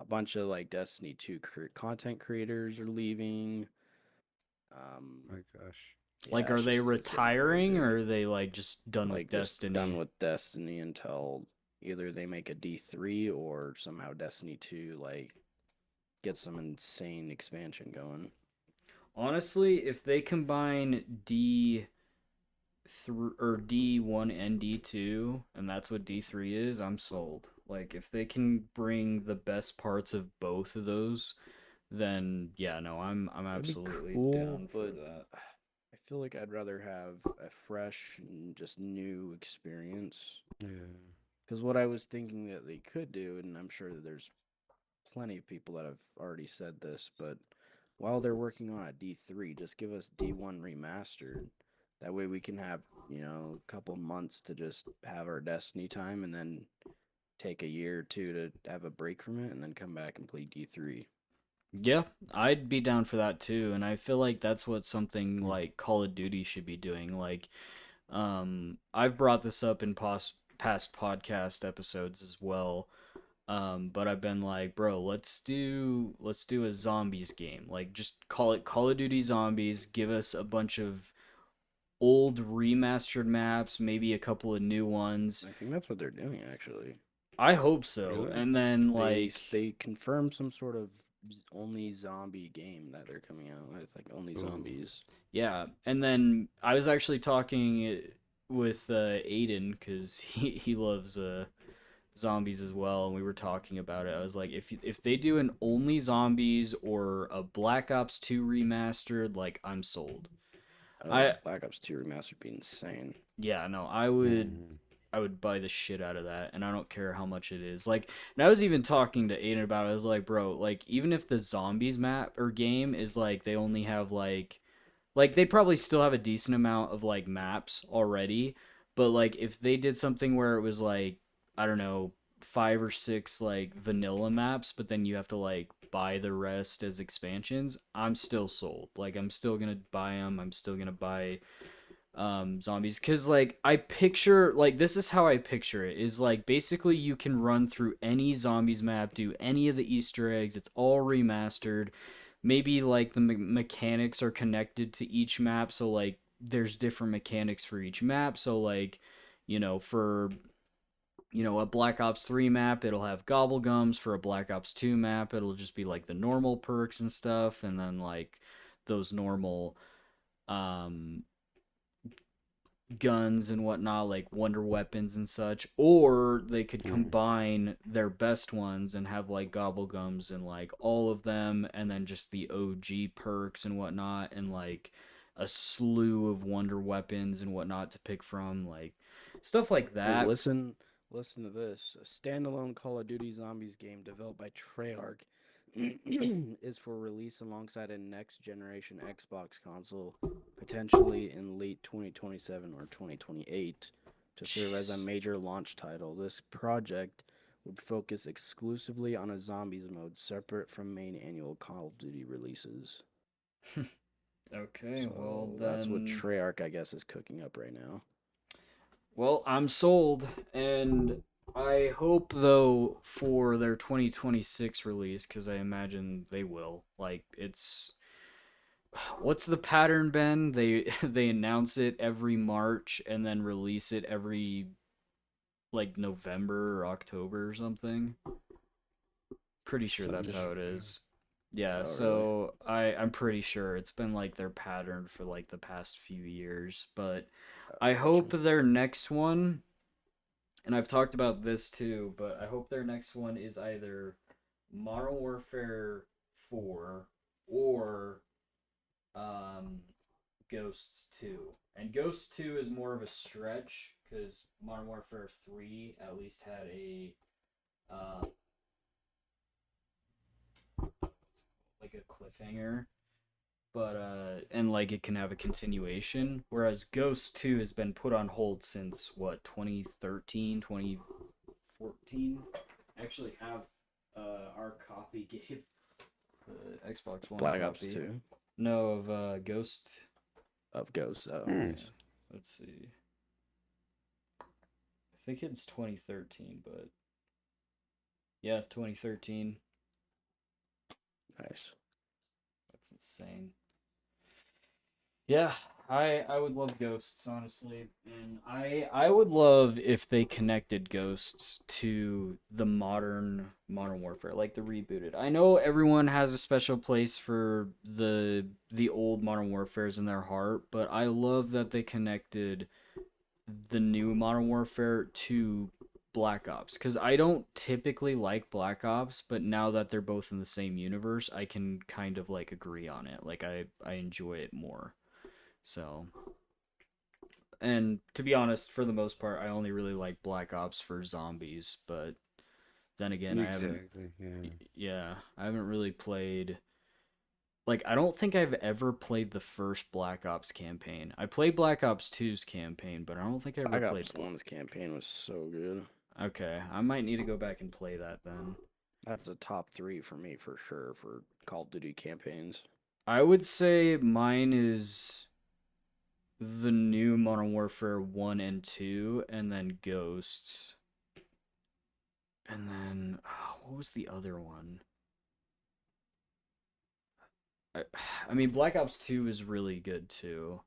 Speaker 4: a bunch of like Destiny 2 content creators are leaving.
Speaker 2: My gosh.
Speaker 3: like,
Speaker 4: Yeah,
Speaker 3: are they
Speaker 4: it's getting
Speaker 3: retiring
Speaker 4: crazy.
Speaker 3: or are they like just done with
Speaker 4: Like just done
Speaker 3: Destiny?
Speaker 4: with Destiny until either they make a D3 or somehow Destiny 2 like get some insane expansion going.
Speaker 3: Honestly, if they combine D3 or D1 and D2, and that's what D3 is, I'm sold. Like, if they can bring the best parts of both of those, then yeah, no, I'm
Speaker 4: That'd be
Speaker 3: absolutely
Speaker 4: cool,
Speaker 3: down for
Speaker 4: but
Speaker 3: that.
Speaker 4: I feel like I'd rather have a fresh and just new experience.
Speaker 2: Yeah.
Speaker 4: Because what I was thinking that they could do, and I'm sure that there's plenty of people that have already said this, but while they're working on a D3, just give us D1 remastered. That way we can have, a couple months to just have our Destiny time and then take a year or two to have a break from it and then come back and play D3.
Speaker 3: Yeah, I'd be down for that too, and I feel like that's what something
Speaker 2: Hmm.
Speaker 3: like Call of Duty should be doing. Like, I've brought this up in past podcast episodes as well. But I've been like, bro, let's do a zombies game. Like, just call it Call of Duty Zombies. Give us a bunch of old remastered maps, maybe a couple of new ones.
Speaker 4: I think that's what they're doing actually.
Speaker 3: I hope so.
Speaker 2: Really?
Speaker 3: And then
Speaker 4: They
Speaker 3: like,
Speaker 4: they confirmed some sort of only zombie game that they're coming out with, like only
Speaker 2: Ooh.
Speaker 4: zombies.
Speaker 3: yeah. And then I was actually talking with Aiden because he loves zombies as well, and we were talking about it. I was like, if they do an only zombies or a Black Ops 2 remastered, like, I'm sold.
Speaker 4: Oh,
Speaker 3: I
Speaker 4: Black Ops 2 remastered would be insane.
Speaker 3: Yeah, no, I would buy the shit out of that, and I don't care how much it is. Like, and I was even talking to Aiden about it. I was like, bro, like, even if the zombies map or game is like they only have like they probably still have a decent amount of like maps already, but like if they did something where it was like, I don't know, 5 or 6 like vanilla maps, but then you have to like buy the rest as expansions, I'm still sold. Like, I'm still gonna buy them. I'm still gonna buy zombies, because like I picture, like, this is how I picture it, is like basically you can run through any zombies map, do any of the Easter eggs, it's all remastered. Maybe like the mechanics are connected to each map, so like there's different mechanics for each map. So like, for a Black Ops 3 map, it'll have gobblegums. For a Black Ops 2 map, it'll just be like the normal perks and stuff, and then like those normal um guns and whatnot, like wonder weapons and such. Or they could
Speaker 2: Hmm.
Speaker 3: combine their best ones and have like gobblegums and like all of them, and then just the OG perks and whatnot, and like a slew of wonder weapons and whatnot to pick from, like stuff like
Speaker 4: Hey,
Speaker 3: that.
Speaker 4: listen to this. A standalone Call of Duty Zombies game developed by Treyarch is for release alongside a next generation Xbox console, potentially in late 2027 or 2028, to serve as a
Speaker 3: Jeez.
Speaker 4: major launch title. This project would focus exclusively on a zombies mode separate from main annual Call of Duty releases.
Speaker 3: Okay, well
Speaker 4: So that's what
Speaker 3: then,
Speaker 4: Treyarch, I guess, is cooking up right now.
Speaker 3: well, I'm sold. And I hope though for their 2026 release, because I imagine they will. Like, it's what's the pattern, Ben? They announce it every March and then release it every like November or October or something. Pretty sure
Speaker 2: Something
Speaker 3: that's
Speaker 4: Just
Speaker 3: how it
Speaker 2: like that.
Speaker 3: is. Yeah,
Speaker 4: Oh, really?
Speaker 3: so I'm pretty sure it's been like their pattern for like the past few years, but I hope
Speaker 4: Gotcha.
Speaker 3: their next one, and I've talked about this too, but I hope their next one is either Modern Warfare 4 or um Ghosts 2. And Ghosts 2 is more of a stretch cuz Modern Warfare 3 at least had a uh like a cliffhanger, but and like it can have a continuation, whereas Ghost 2 has been put on hold since what, 2013, 2014. I actually have our copy, Gabe, the Xbox One
Speaker 4: Black Ops
Speaker 3: copy.
Speaker 4: 2
Speaker 3: No, of Ghost.
Speaker 4: of Ghosts. Oh,
Speaker 2: Hmm.
Speaker 3: Yeah, let's see. I think it's 2013, but yeah, 2013.
Speaker 4: nice.
Speaker 3: That's insane. Yeah, I would love Ghosts, honestly, and I would love if they connected Ghosts to the Modern Warfare, like the rebooted. I know everyone has a special place for the old Modern Warfares in their heart, but I love that they connected the new Modern Warfare to Black Ops, because I don't typically like Black Ops, but now that they're both in the same universe, I can kind of like agree on it. Like I enjoy it more. So, and to be honest, for the most part, I only really like Black Ops for zombies. But then again, I haven't.
Speaker 2: Exactly. Yeah.
Speaker 3: Yeah, I haven't really played. Like, I don't think I've ever played the first Black Ops campaign. I played Black Ops 2's campaign, but I don't think I ever
Speaker 4: Black
Speaker 3: played.
Speaker 4: Ops 1's campaign was so good.
Speaker 3: Okay, I might need to go back and play that then.
Speaker 4: That's a top 3 for me for sure for Call of Duty campaigns.
Speaker 3: I would say mine is the new Modern Warfare 1 and 2, and then Ghosts. And then, what was the other one? I, I mean, Black Ops 2 is really good too.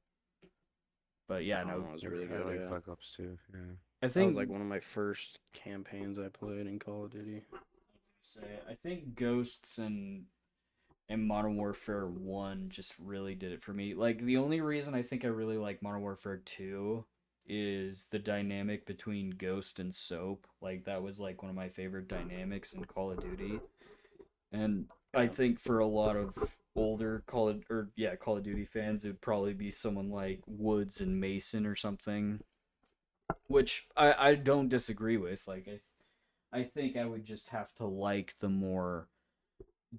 Speaker 3: But yeah,
Speaker 4: That
Speaker 3: no,
Speaker 4: one was really
Speaker 2: I
Speaker 4: good.
Speaker 2: like
Speaker 4: Yeah,
Speaker 2: Black Ops too. Yeah.
Speaker 3: I
Speaker 4: that was
Speaker 3: think
Speaker 4: like one of my first campaigns I played in Call of Duty.
Speaker 3: I think Ghosts and Modern Warfare 1 just really did it for me. Like the only reason I think I really like Modern Warfare 2 is the dynamic between Ghost and Soap. Like that was like one of my favorite dynamics in Call of Duty. And I
Speaker 4: Yeah,
Speaker 3: think for a lot of older Call of Duty fans, it'd probably be someone like Woods and Mason or something, which I don't disagree with. Like I think I would just have to like the more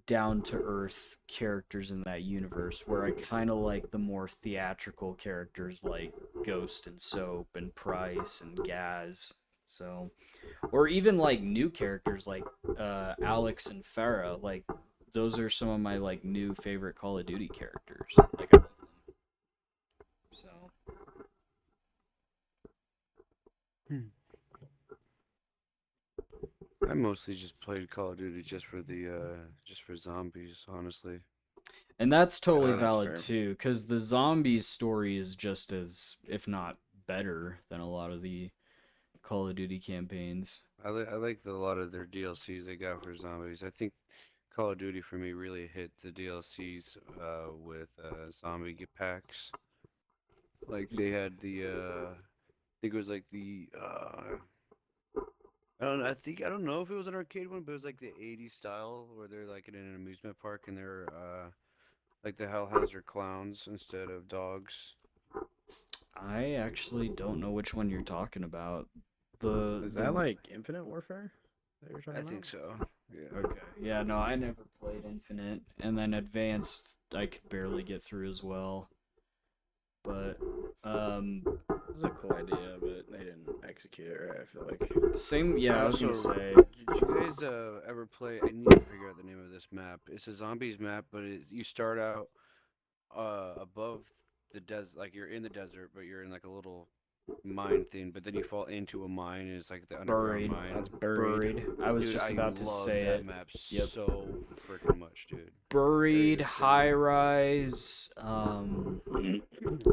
Speaker 3: down to earth characters in that universe, where I kind of like the more theatrical characters like Ghost and Soap and Price and Gaz. So, or even like new characters like Alex and Farah. Like those are some of my like new favorite Call of Duty characters. Like I love them. So
Speaker 2: Hmm. I mostly just played Call of Duty just for zombies, honestly.
Speaker 3: and that's totally
Speaker 4: that's
Speaker 3: valid
Speaker 4: fair.
Speaker 3: too, because the zombies story is just as, if not better, than a lot of the Call of Duty campaigns.
Speaker 2: I like a lot of their DLCs they got for zombies. I think Call of Duty for me really hit the DLCs with zombie get packs. Like they had I think it was like I don't know if it was an arcade one, but it was like the '80s style where they're like in an amusement park and they're like the Hellhouser clowns instead of dogs.
Speaker 3: I actually don't know which one you're talking about.
Speaker 4: Is
Speaker 3: The
Speaker 4: that like Infinite Warfare that you're talking
Speaker 2: I think
Speaker 4: about?
Speaker 2: so. Yeah.
Speaker 3: Okay. Yeah, no, I never played Infinite, and then Advanced I could barely get through as well. But
Speaker 4: It was a cool idea, but they didn't execute it right, I feel like.
Speaker 3: same, yeah,
Speaker 2: I
Speaker 3: I was gonna
Speaker 2: also
Speaker 3: say
Speaker 2: did you guys ever play? I need to figure out the name of this map. It's a zombies map, but you start out above the desert, like you're in the desert, but you're in like a little mine thing. But then you fall into a mine, and it's like the underground
Speaker 3: Buried.
Speaker 2: mine.
Speaker 4: That's Buried.
Speaker 3: Buried. I was
Speaker 2: Dude,
Speaker 3: just
Speaker 2: I
Speaker 3: about to
Speaker 2: love
Speaker 3: say
Speaker 2: that
Speaker 3: it.
Speaker 2: map
Speaker 3: Yep.
Speaker 2: so freaking much, dude.
Speaker 3: Buried,
Speaker 2: Buried is so
Speaker 3: High
Speaker 2: good.
Speaker 3: Rise.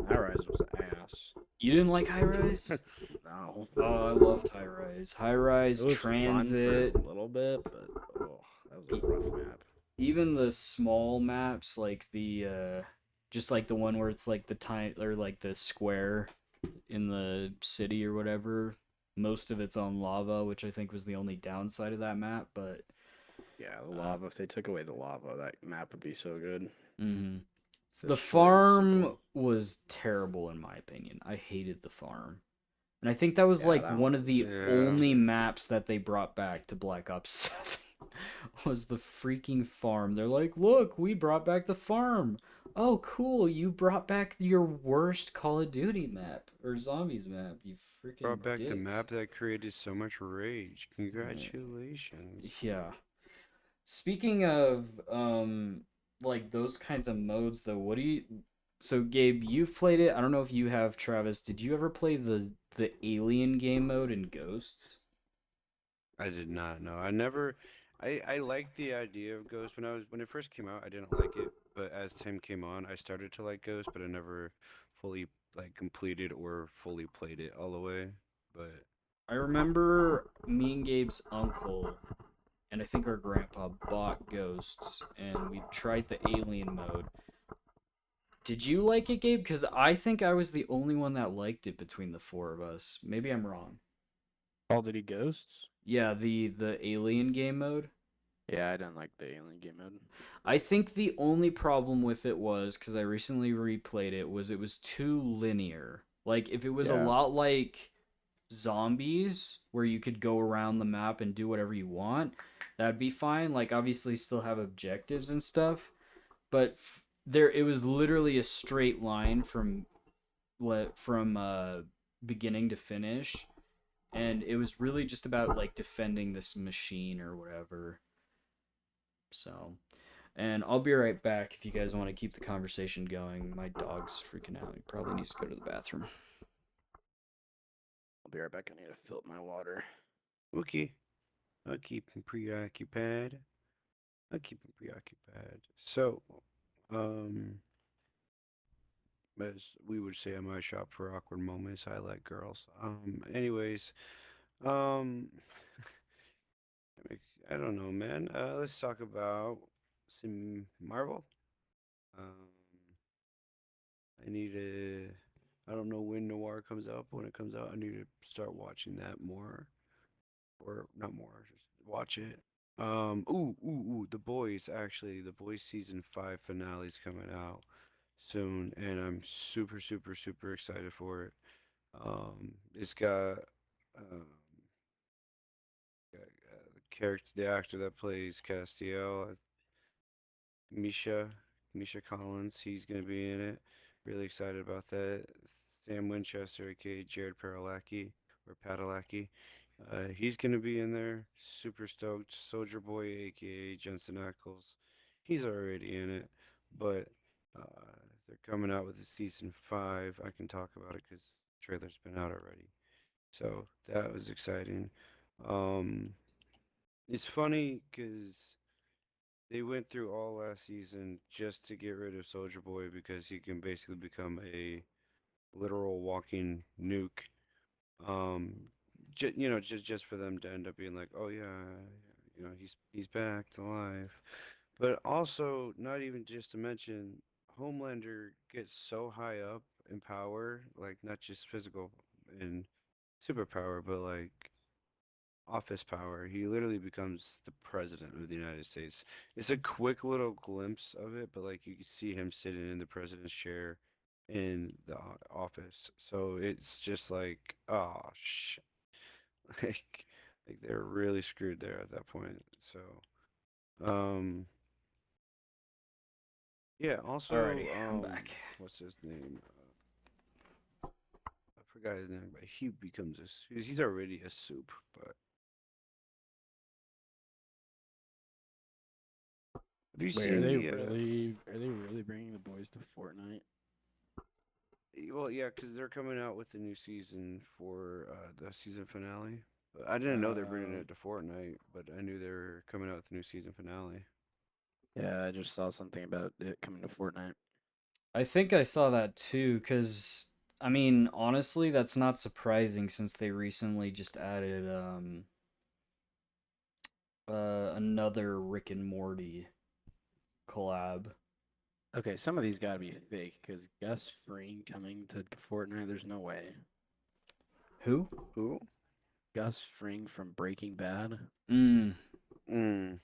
Speaker 4: High Rise was ass.
Speaker 3: You didn't like High Rise?
Speaker 4: No.
Speaker 3: Oh, I loved High Rise. High
Speaker 4: It
Speaker 3: Rise,
Speaker 4: was fun for
Speaker 3: Transit.
Speaker 4: a little bit, but that was a rough map.
Speaker 3: even the small maps, like the just like the one where it's like the time or like the square in the city or whatever. Most of it's on lava, which I think was the only downside of that map. But
Speaker 4: Yeah, the
Speaker 3: uh,
Speaker 4: lava. If they took away the lava, that map would be so good.
Speaker 3: mhm. The
Speaker 4: Just short and
Speaker 3: farm
Speaker 4: simple.
Speaker 3: was terrible in my opinion. I hated the farm. And I think that was
Speaker 4: Yeah,
Speaker 3: like
Speaker 4: that
Speaker 3: one
Speaker 4: one
Speaker 3: of
Speaker 4: was
Speaker 3: the
Speaker 2: Yeah.
Speaker 3: only maps that they brought back to Black Ops 7 was the freaking farm. They're like, "Look, we brought back the farm." Oh, cool. You brought back your worst Call of Duty map or Zombies map, you freaking
Speaker 2: Brought back the
Speaker 3: dicks.
Speaker 2: map that created so much rage. Congratulations.
Speaker 3: Yeah. Speaking of like those kinds of modes though, what do you so Gabe, you've played it. I don't know if you have, Travis. Did you ever play the alien game mode in Ghosts?
Speaker 2: I did not know. I liked the idea of Ghost when it first came out, I didn't like it, but as time came on, I started to like Ghost, but I never fully like completed or fully played it all the way. But
Speaker 3: I remember me and Gabe's uncle and I think our grandpa bought Ghosts and we tried the alien mode. Did you like it, Gabe? Because I think I was the only one that liked it between the four of us. Maybe I'm wrong.
Speaker 4: Call of Duty Ghosts.
Speaker 3: Yeah, the alien game mode.
Speaker 4: Yeah, I didn't like the alien game mode.
Speaker 3: I think the only problem with it was because I recently replayed it was too linear. Like if it was a
Speaker 4: Yeah,
Speaker 3: lot like zombies where you could go around the map and do whatever you want, that'd be fine. Like obviously still have objectives and stuff, but there it was literally a straight line from beginning to finish, and it was really just about like defending this machine or whatever. So, and I'll be right back if you guys want to keep the conversation going. My dog's freaking out. He probably needs to go to the bathroom.
Speaker 4: I'll be right back. I need to fill up my water.
Speaker 2: okay, I'll keep him preoccupied. I'll keep him preoccupied. So, um, as we would say in my shop for awkward moments, I like girls. Anyways, um, I don't know, man. Let's talk about some Marvel. Um, I need to. I don't know when Noir comes out, but when it comes out, I need to start watching that more, or not more, just watch it. The Boys. Actually, The Boys season 5 finale is coming out soon, and I'm super, super, super excited for it. It's got the character, the actor that plays Castiel, Misha, Misha Collins. He's gonna be in it. Really excited about that. Sam Winchester, aka Jared Padalecki. He's gonna be in there. Super stoked. Soldier Boy, aka Jensen Ackles. He's already in it, but they're coming out with a season 5. I can talk about it because the trailer's been out already. So that was exciting. Um, it's funny because they went through all last season just to get rid of Soldier Boy because he can basically become a literal walking nuke. Um, just for them to end up being like, oh yeah, he's back to life. But also, not even just to mention, Homelander gets so high up in power, like not just physical and superpower, but like office power. He literally becomes the president of the United States. It's a quick little glimpse of it, but like you can see him sitting in the president's chair in the office. So it's just like, oh shit, like like they're really screwed there at that point. So, um, yeah.
Speaker 3: Alrighty,
Speaker 2: Also,
Speaker 3: I'm back.
Speaker 2: what's his name? I forgot his name, but he becomes he's already a soup, but. Have you
Speaker 4: Wait, are
Speaker 2: seen
Speaker 4: they
Speaker 2: the
Speaker 4: really? Are they really bringing the boys to Fortnite?
Speaker 2: Well, yeah, because they're coming out with the new season for the season finale. But I didn't know they're bringing
Speaker 4: Uh,
Speaker 2: it to Fortnite, but I knew they were coming out with the new season finale.
Speaker 4: yeah, I just saw something about it coming to Fortnite.
Speaker 3: I think I saw that too, because I mean, honestly, that's not surprising since they recently just added another Rick and Morty. collab.
Speaker 4: Okay, some of these gotta be fake because Gus Fring coming to Fortnite. There's no way.
Speaker 3: Who?
Speaker 2: Who?
Speaker 4: Gus Fring from Breaking Bad.
Speaker 3: Mm.
Speaker 2: Mm.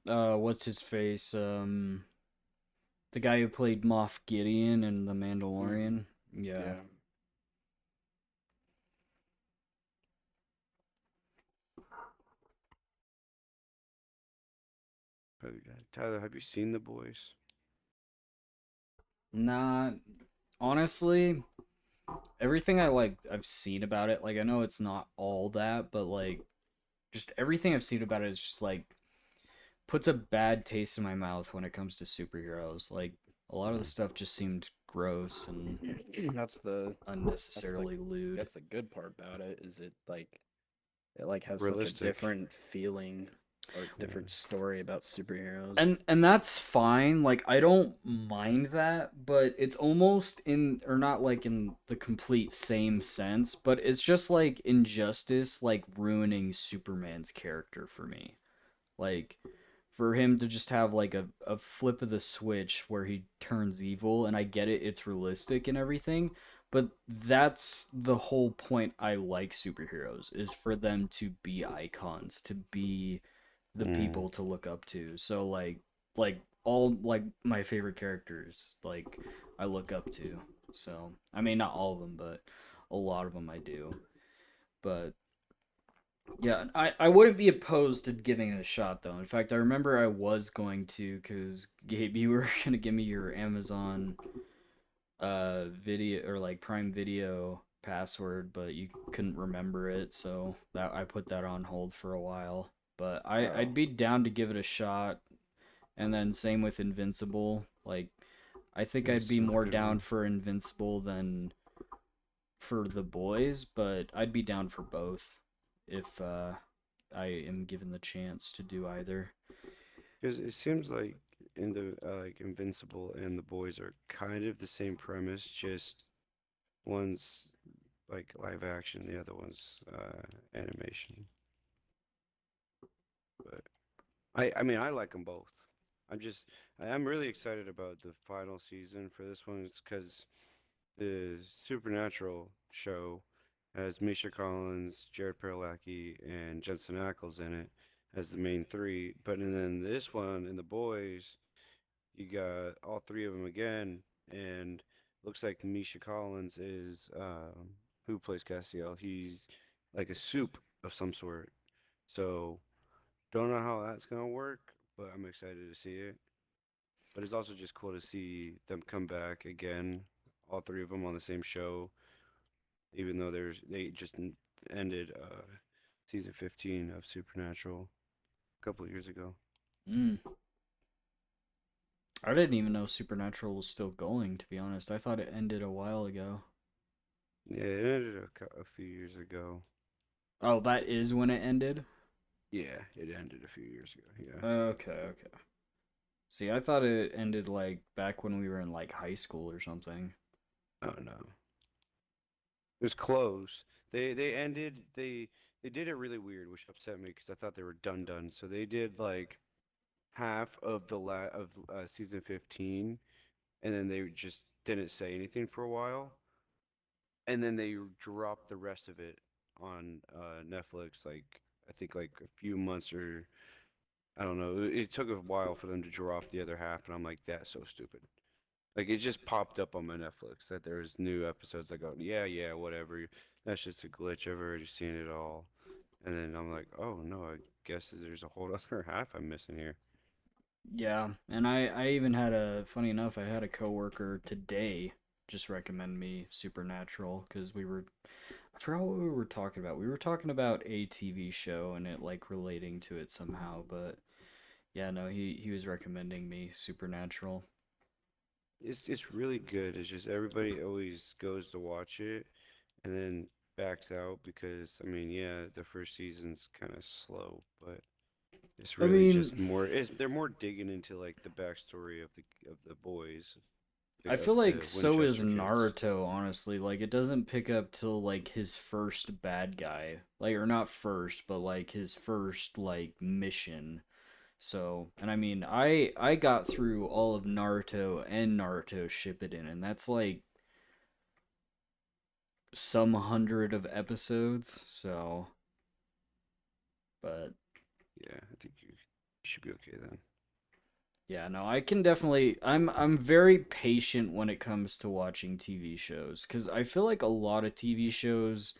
Speaker 3: What's his face? The guy who played Moff Gideon in The
Speaker 4: Mm-hmm.
Speaker 3: Mandalorian. Yeah.
Speaker 4: Yeah.
Speaker 2: Tyler, have you seen The Boys?
Speaker 3: Nah, honestly, everything I've seen about it, like I know it's not all that, but like just everything I've seen about it is just like puts a bad taste in my mouth when it comes to superheroes. Like a lot of the
Speaker 2: Mm.
Speaker 3: stuff just seemed gross and
Speaker 4: that's the that's the
Speaker 3: unnecessarily lewd.
Speaker 4: that's the good part about it is it has such a
Speaker 2: Realistic.
Speaker 4: different feeling or
Speaker 2: Yeah.
Speaker 4: different story about superheroes.
Speaker 3: And that's fine. Like I don't mind that, but it's almost in or not like in the complete same sense, but it's just like injustice like ruining Superman's character for me. Like for him to just have like a flip of the switch where he turns evil, and I get it, it's realistic and everything, but that's the whole point. I like superheroes is for them to be icons, to be the
Speaker 2: Mm.
Speaker 3: people to look up to. So like all like my favorite characters like I look up to. So I mean not all of them, but a lot of them I do. But yeah, I wouldn't be opposed to giving it a shot though. In fact, I remember I was going to because Gabe, you were gonna give me your Amazon video or like Prime Video password, but you couldn't remember it, so that I put that on hold for a while. But
Speaker 2: Oh,
Speaker 3: I'd be down to give it a shot. And then same with Invincible. Like I think I'd
Speaker 2: yes,
Speaker 3: be
Speaker 2: that was a
Speaker 3: more
Speaker 2: good
Speaker 3: down
Speaker 2: one.
Speaker 3: for Invincible than for The Boys, but I'd be down for both if I am given the chance to do either.
Speaker 2: Because it seems like in the like Invincible and The Boys are kind of the same premise, just one's like live action, the other one's animation. But I mean I like them both. I'm really excited about the final season for this one. It's because the Supernatural show has Misha Collins, Jared Padalecki, and Jensen Ackles in it as the main three. But then this one in The Boys, you got all three of them again, and looks like Misha Collins is who plays Castiel. He's like a soup of some sort. So don't know how that's gonna work, but I'm excited to see it. But it's also just cool to see them come back again, all three of them on the same show, even though they just ended season 15 of Supernatural a couple of years ago.
Speaker 3: Mm. I didn't even know Supernatural was still going, to be honest. I thought it ended a while ago.
Speaker 2: Yeah, it ended a few years ago.
Speaker 3: Oh, that is when it ended?
Speaker 2: Yeah, it ended a few years ago. Yeah.
Speaker 3: Okay, okay. See, I thought it ended like back when we were in like high school or something.
Speaker 2: Oh no, it was close. They ended they did it really weird, which upset me because I thought they were done. So they did like half of season 15, and then they just didn't say anything for a while, and then they dropped the rest of it on Netflix. Like I think like a few months or I don't know. It took a while for them to drop the other half, and I'm like, that's so stupid. Like it just popped up on my Netflix that there's new episodes. I go, yeah, yeah, whatever. That's just a glitch. I've already seen it all. And then I'm like, oh no, I guess there's a whole other half I'm missing here.
Speaker 3: Yeah, and I even had funny enough, I had a coworker today just recommend me Supernatural because I forgot what we were talking about. We were talking about a TV show and it like relating to it somehow, but yeah, no, he was recommending me Supernatural.
Speaker 2: It's really good. It's just everybody always goes to watch it and then backs out because I mean, yeah, the first season's kind of slow, but it's
Speaker 3: I
Speaker 2: really just
Speaker 3: mean,
Speaker 2: more. They're more digging into like the backstory of the boys,
Speaker 3: I
Speaker 2: of
Speaker 3: feel like
Speaker 2: the
Speaker 3: so is
Speaker 2: Winchester kids.
Speaker 3: Naruto, honestly. Like it doesn't pick up till like his first bad guy. Like or not first, but like his first like mission. So, and I mean, I got through all of Naruto and Naruto Shippuden, and that's like some hundred of episodes. So, but
Speaker 2: Yeah, I think you should be okay then.
Speaker 3: yeah, no, I can definitely. I'm very patient when it comes to watching TV shows because I feel like a lot of TV shows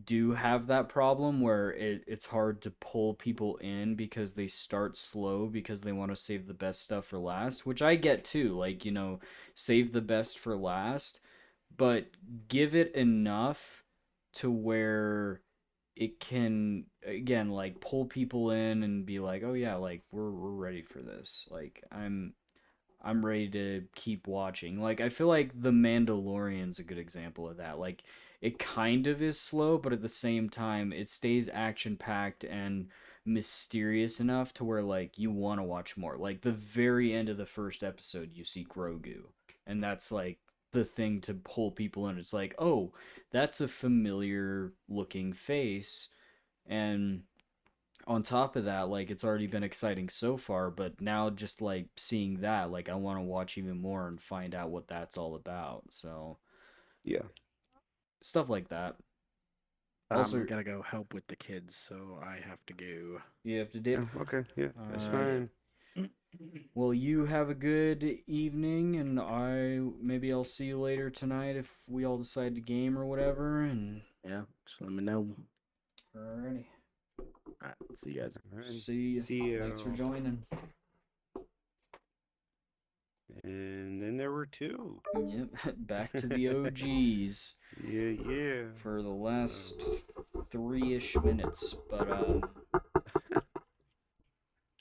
Speaker 3: do have that problem where it's hard to pull people in because they start slow because they want to save the best stuff for last, which I get too. Like, save the best for last, but give it enough to where it can again like pull people in and be like, "Oh yeah, like we're ready for this." Like I'm ready to keep watching. Like I feel like The Mandalorian's a good example of that. Like it kind of is slow, but at the same time it stays action packed and mysterious enough to where like you want to watch more. Like the very end of the first episode you see Grogu, and that's like the thing to pull people in. It's like, "Oh, that's a familiar looking face." And on top of that, like it's already been exciting so far, but now just like seeing that, like I want to watch even more and find out what that's all about. So
Speaker 2: Yeah.
Speaker 3: stuff like that.
Speaker 4: I'm
Speaker 3: Also,
Speaker 4: gonna go help with the kids, so I have to go.
Speaker 3: you have to dip.
Speaker 2: Oh, okay. Yeah,
Speaker 3: All
Speaker 2: that's
Speaker 3: right.
Speaker 2: fine.
Speaker 3: Well, you have a good evening, and I'll see you later tonight if we all decide to game or whatever. And
Speaker 4: Yeah, just let me know.
Speaker 3: alrighty,
Speaker 4: All right, see you guys.
Speaker 2: Alrighty.
Speaker 3: see you.
Speaker 2: See
Speaker 3: Thanks for
Speaker 2: you.
Speaker 3: joining.
Speaker 2: And then there were two.
Speaker 3: Yep, back to the OGs
Speaker 2: Yeah, yeah.
Speaker 3: for the last
Speaker 2: Um,
Speaker 3: 3-ish minutes, but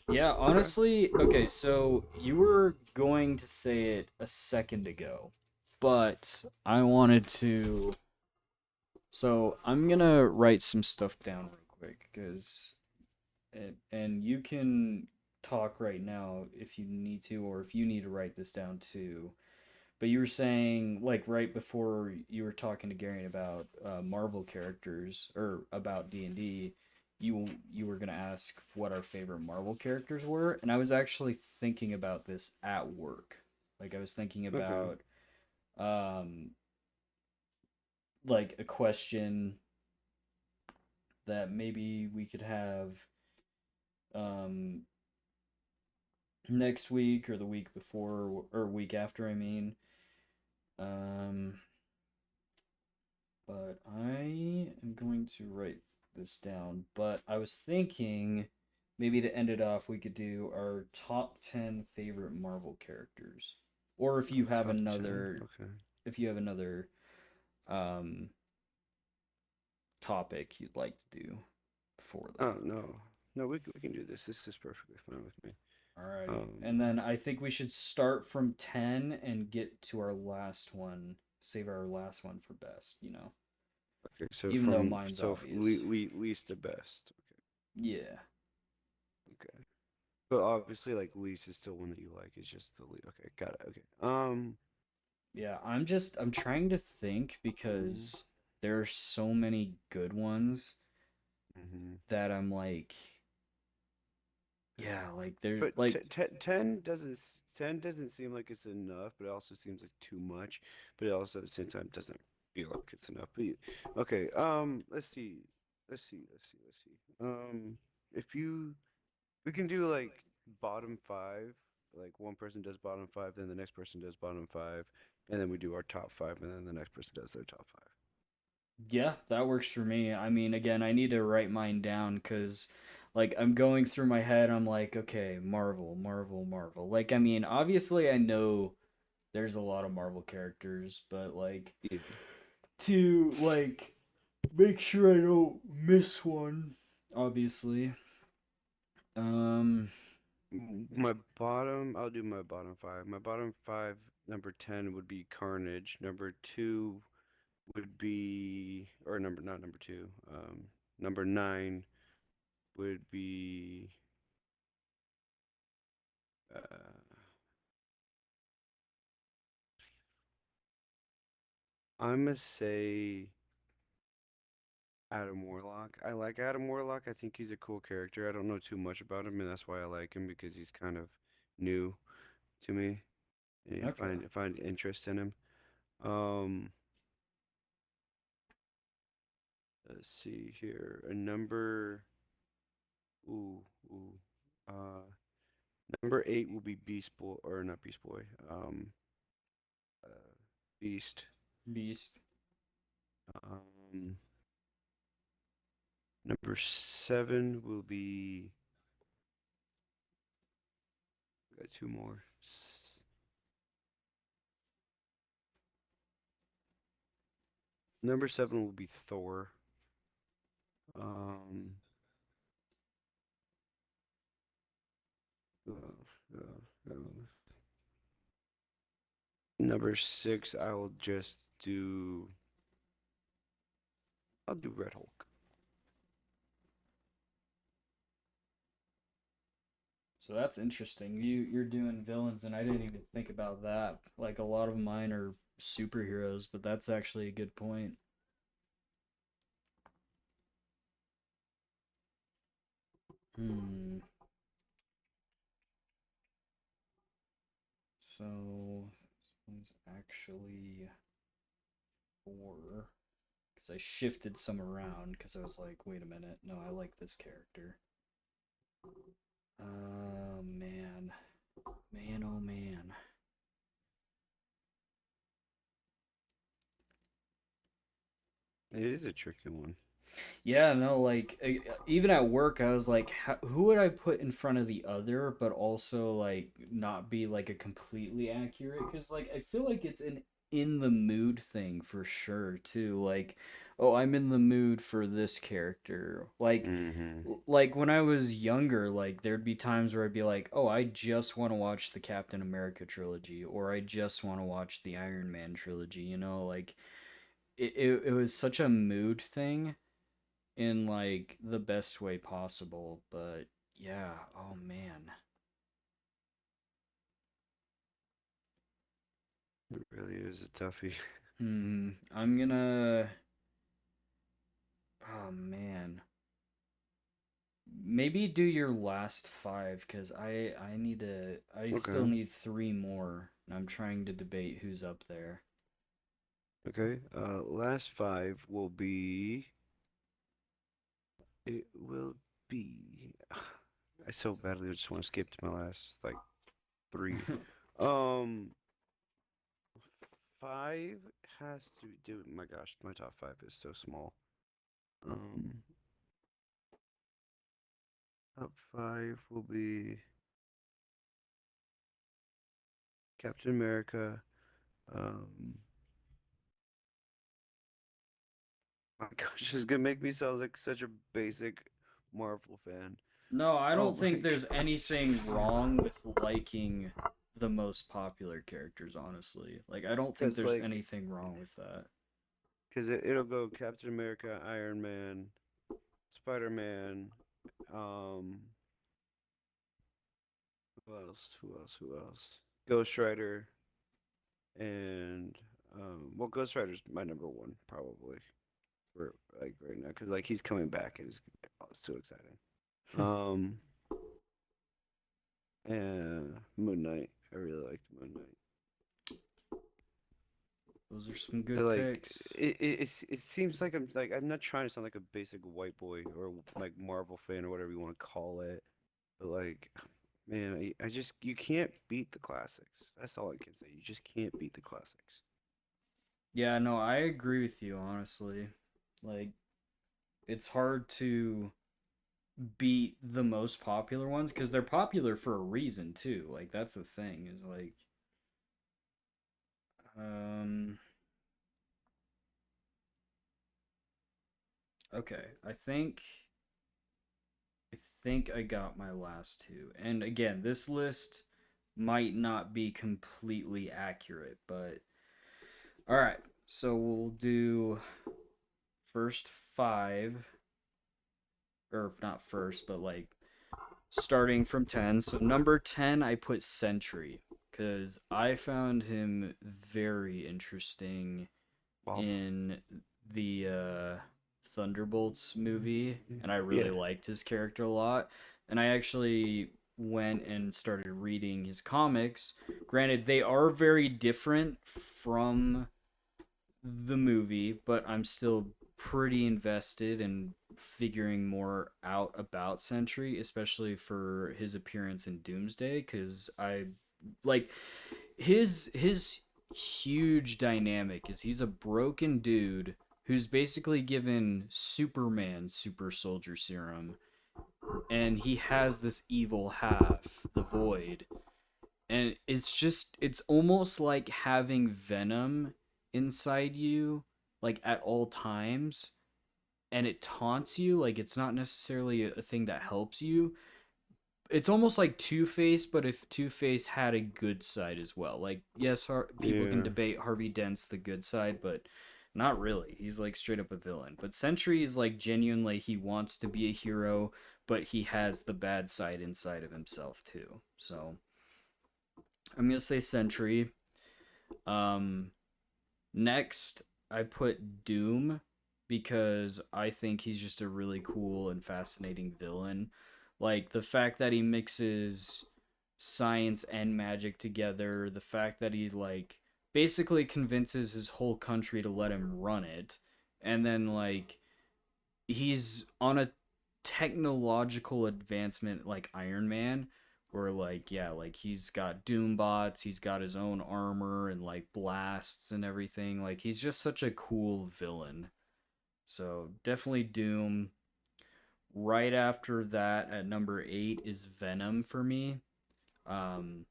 Speaker 3: yeah,
Speaker 2: okay.
Speaker 3: honestly, okay, so you were going to say it a second ago, but I wanted to. So I'm gonna write some stuff down real quick, because. And you can talk right now if you need to, or if you need to write this down too. But you were saying, like, right before you were talking to Gary about Marvel characters, or about D&D, you were gonna ask what our favorite Marvel characters were, and I was actually thinking about this at work. Like, I was thinking
Speaker 2: Okay.
Speaker 3: about um like a question that maybe we could have um next week or the week before or week after, I mean. Um but I am going to write this down. But I was thinking maybe to end it off, we could do our top 10 favorite Marvel characters. Or if you have
Speaker 2: Top 10.
Speaker 3: another,
Speaker 2: Okay.
Speaker 3: if you have another um, topic you'd like to do for
Speaker 2: Oh,
Speaker 3: that.
Speaker 2: no. No, we can do this. This is perfectly fine with me.
Speaker 3: Alrighty. And
Speaker 2: Um,
Speaker 3: then I think we should start from 10 and get to our last one. Save our last one for best.
Speaker 2: okay, so
Speaker 3: Even though mine's
Speaker 2: so
Speaker 3: obvious.
Speaker 2: least to best.
Speaker 3: Yeah.
Speaker 2: Okay. But obviously, like least is still one that you like. It's just the least. Okay, got it. Okay.
Speaker 3: Yeah, I'm trying to think
Speaker 2: Mm,
Speaker 3: because there are so many good ones
Speaker 2: mm-hmm.
Speaker 3: that I'm like, yeah, like there's
Speaker 2: But
Speaker 3: like
Speaker 2: 10 doesn't seem like it's enough, but it also seems like too much. But it also at the same time doesn't feel like it's enough. Okay, let's see, let's see. If you we can do like bottom five, like one person does bottom five, then the next person does bottom five, and then we do our top five, and then the next person does their top five.
Speaker 3: yeah, that works for me. I mean, again, I need to write mine down because like I'm going through my head, I'm like, okay, Marvel, Marvel, Marvel. Like I mean, obviously I know there's a lot of Marvel characters, but like
Speaker 2: Yeah.
Speaker 3: to like make sure I don't miss one, obviously. Um
Speaker 2: I'll do my bottom five. My bottom five, number 10 would be Carnage. Number two would be, or not number two, number nine would be, uh, I'm gonna say Adam Warlock. I like Adam Warlock. I think he's a cool character. I don't know too much about him, and that's why I like him because he's kind of new to me, and
Speaker 3: Okay.
Speaker 2: I find interest in him. Um, let's see here. A number. Ooh, ooh. Uh, Number 8 will be Beast Boy, or not Beast Boy. Uh, Beast.
Speaker 3: Beast.
Speaker 2: Um, Number 7 will be. Got two more. Number 7 will be Thor. Um, who else? Who else? Who else? Number 6, I will just do. I'll do Red Hulk.
Speaker 3: So that's interesting. You're doing villains, and I didn't even think about that. Like a lot of mine are superheroes, but that's actually a good point. Hmm. So this one's actually 4 because I shifted some around because I was like, wait a minute, no, I like this character. Man, man, oh man.
Speaker 2: It is a tricky one.
Speaker 3: Yeah, no, like even at work, I was like, who would I put in front of the other, but also like not be like a completely accurate? Because like I feel like it's an in the mood thing for sure too. Like, oh, I'm in the mood for this character.
Speaker 2: Mm-hmm.
Speaker 3: Like when I was younger, like there'd be times where I'd be like, oh, I just want to watch the Captain America trilogy, or I just want to watch the Iron Man trilogy. Like it was such a mood thing in like the best way possible. But yeah, oh man.
Speaker 2: It really is a toughie.
Speaker 3: I'm gonna. Oh man. Maybe do your last 5 because I need to. I still
Speaker 2: Okay.
Speaker 3: need 3 more. And I'm trying to debate who's up there.
Speaker 2: Okay. Last 5 will be. It will be. I so badly just want to skip to my last like 3. Um, 5 has to do. My gosh, my top 5 is so small. Um, Top 5 will be Captain America. Um, my gosh, it's gonna make me sound like such a basic Marvel fan.
Speaker 3: No, I
Speaker 2: Oh
Speaker 3: don't
Speaker 2: my
Speaker 3: think there's
Speaker 2: gosh.
Speaker 3: anything wrong with liking the most popular characters, honestly. Like, I don't think
Speaker 2: Because
Speaker 3: there's
Speaker 2: like,
Speaker 3: anything wrong with that.
Speaker 2: because it'll go Captain America, Iron Man, Spider-Man, um, who else? Who else? Who else? Ghost Rider, and well, Ghost Rider's my number one probably for like right now because like he's coming back and it's too exciting. Um, and Moon Knight, I really liked Moon Knight.
Speaker 3: Those are some
Speaker 2: But,
Speaker 3: good
Speaker 2: like
Speaker 3: picks.
Speaker 2: it seems like I'm not trying to sound like a basic white boy or like Marvel fan or whatever you want to call it, but like man, I just you can't beat the classics. That's all I can say. You just can't beat the classics.
Speaker 3: Yeah, no, I agree with you, honestly. Like, it's hard to beat the most popular ones because they're popular for a reason, too. Like, that's the thing, is like, um, okay, I think I got my last 2. And again, this list might not be completely accurate, but all right. So we'll do first 5, or not first, but like starting from 10. So number 10, I put Sentry because I found him very interesting
Speaker 2: Bob.
Speaker 3: in the Thunderbolts movie, and I really
Speaker 2: Yeah.
Speaker 3: liked his character a lot. And I actually went and started reading his comics. Granted, they are very different from the movie, but I'm still pretty invested in figuring more out about Sentry, especially for his appearance in Doomsday, because I like his huge dynamic is he's a broken dude who's basically given Superman super soldier serum, and he has this evil half, the Void, and it's almost like having Venom inside you, like at all times, and it taunts you. Like it's not necessarily a thing that helps you. It's almost like Two Face, but if Two Face had a good side as well. Like yes, people can
Speaker 2: Yeah.
Speaker 3: debate Harvey Dent's the good side, but not really. He's like straight up a villain. But Sentry is like genuinely he wants to be a hero, but he has the bad side inside of himself too. So I'm gonna say Sentry. Um, Next, I put Doom because I think he's just a really cool and fascinating villain. Like the fact that he mixes science and magic together, the fact that he like basically convinces his whole country to let him run it, and then like he's on a technological advancement like Iron Man, where like yeah, like he's got doom bots, he's got his own armor and like blasts and everything. Like he's just such a cool villain. So definitely Doom. Right after that at number 8 is Venom for me. Um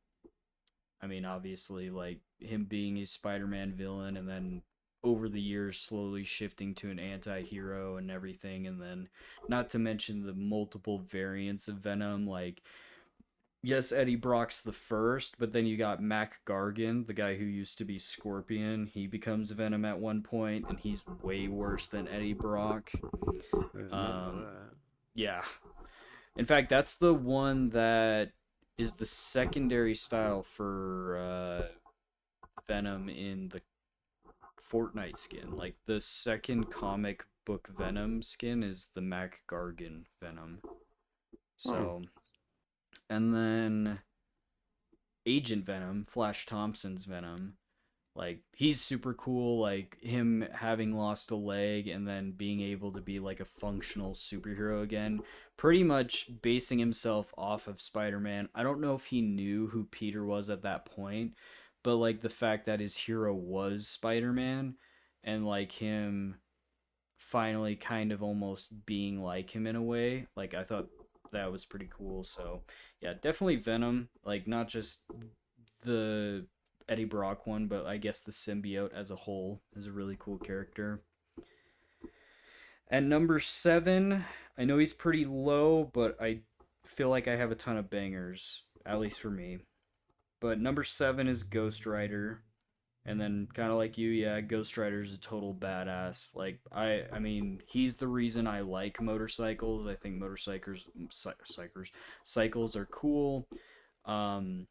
Speaker 3: I mean, obviously, like him being a Spider-Man villain, and then over the years slowly shifting to an anti-hero and everything, and then not to mention the multiple variants of Venom. Like, yes, Eddie Brock's the first, but then you got Mac Gargan, the guy who used to be Scorpion. He becomes Venom at one point, and he's way worse than Eddie Brock.
Speaker 2: I did not know
Speaker 3: Um,
Speaker 2: that.
Speaker 3: yeah. In fact, that's the one that is the secondary style for Venom in the Fortnite skin. Like the second comic book Venom skin is the Mac Gargan Venom.
Speaker 2: Oh.
Speaker 3: So, and then Agent Venom, Flash Thompson's Venom. Like he's super cool, like him having lost a leg and then being able to be like a functional superhero again, pretty much basing himself off of Spider-Man. I don't know if he knew who Peter was at that point, but like the fact that his hero was Spider-Man and like him finally kind of almost being like him in a way, like I thought that was pretty cool. So, yeah, definitely Venom, like not just the Eddie Brock one, but I guess the symbiote as a whole is a really cool character. And number 7, I know he's pretty low, but I feel like I have a ton of bangers, at least for me. But number 7 is Ghost Rider. And then kind of like you, yeah, Ghost Rider's a total badass. Like I mean, he's the reason I like motorcycles. I think cycles are cool. Um,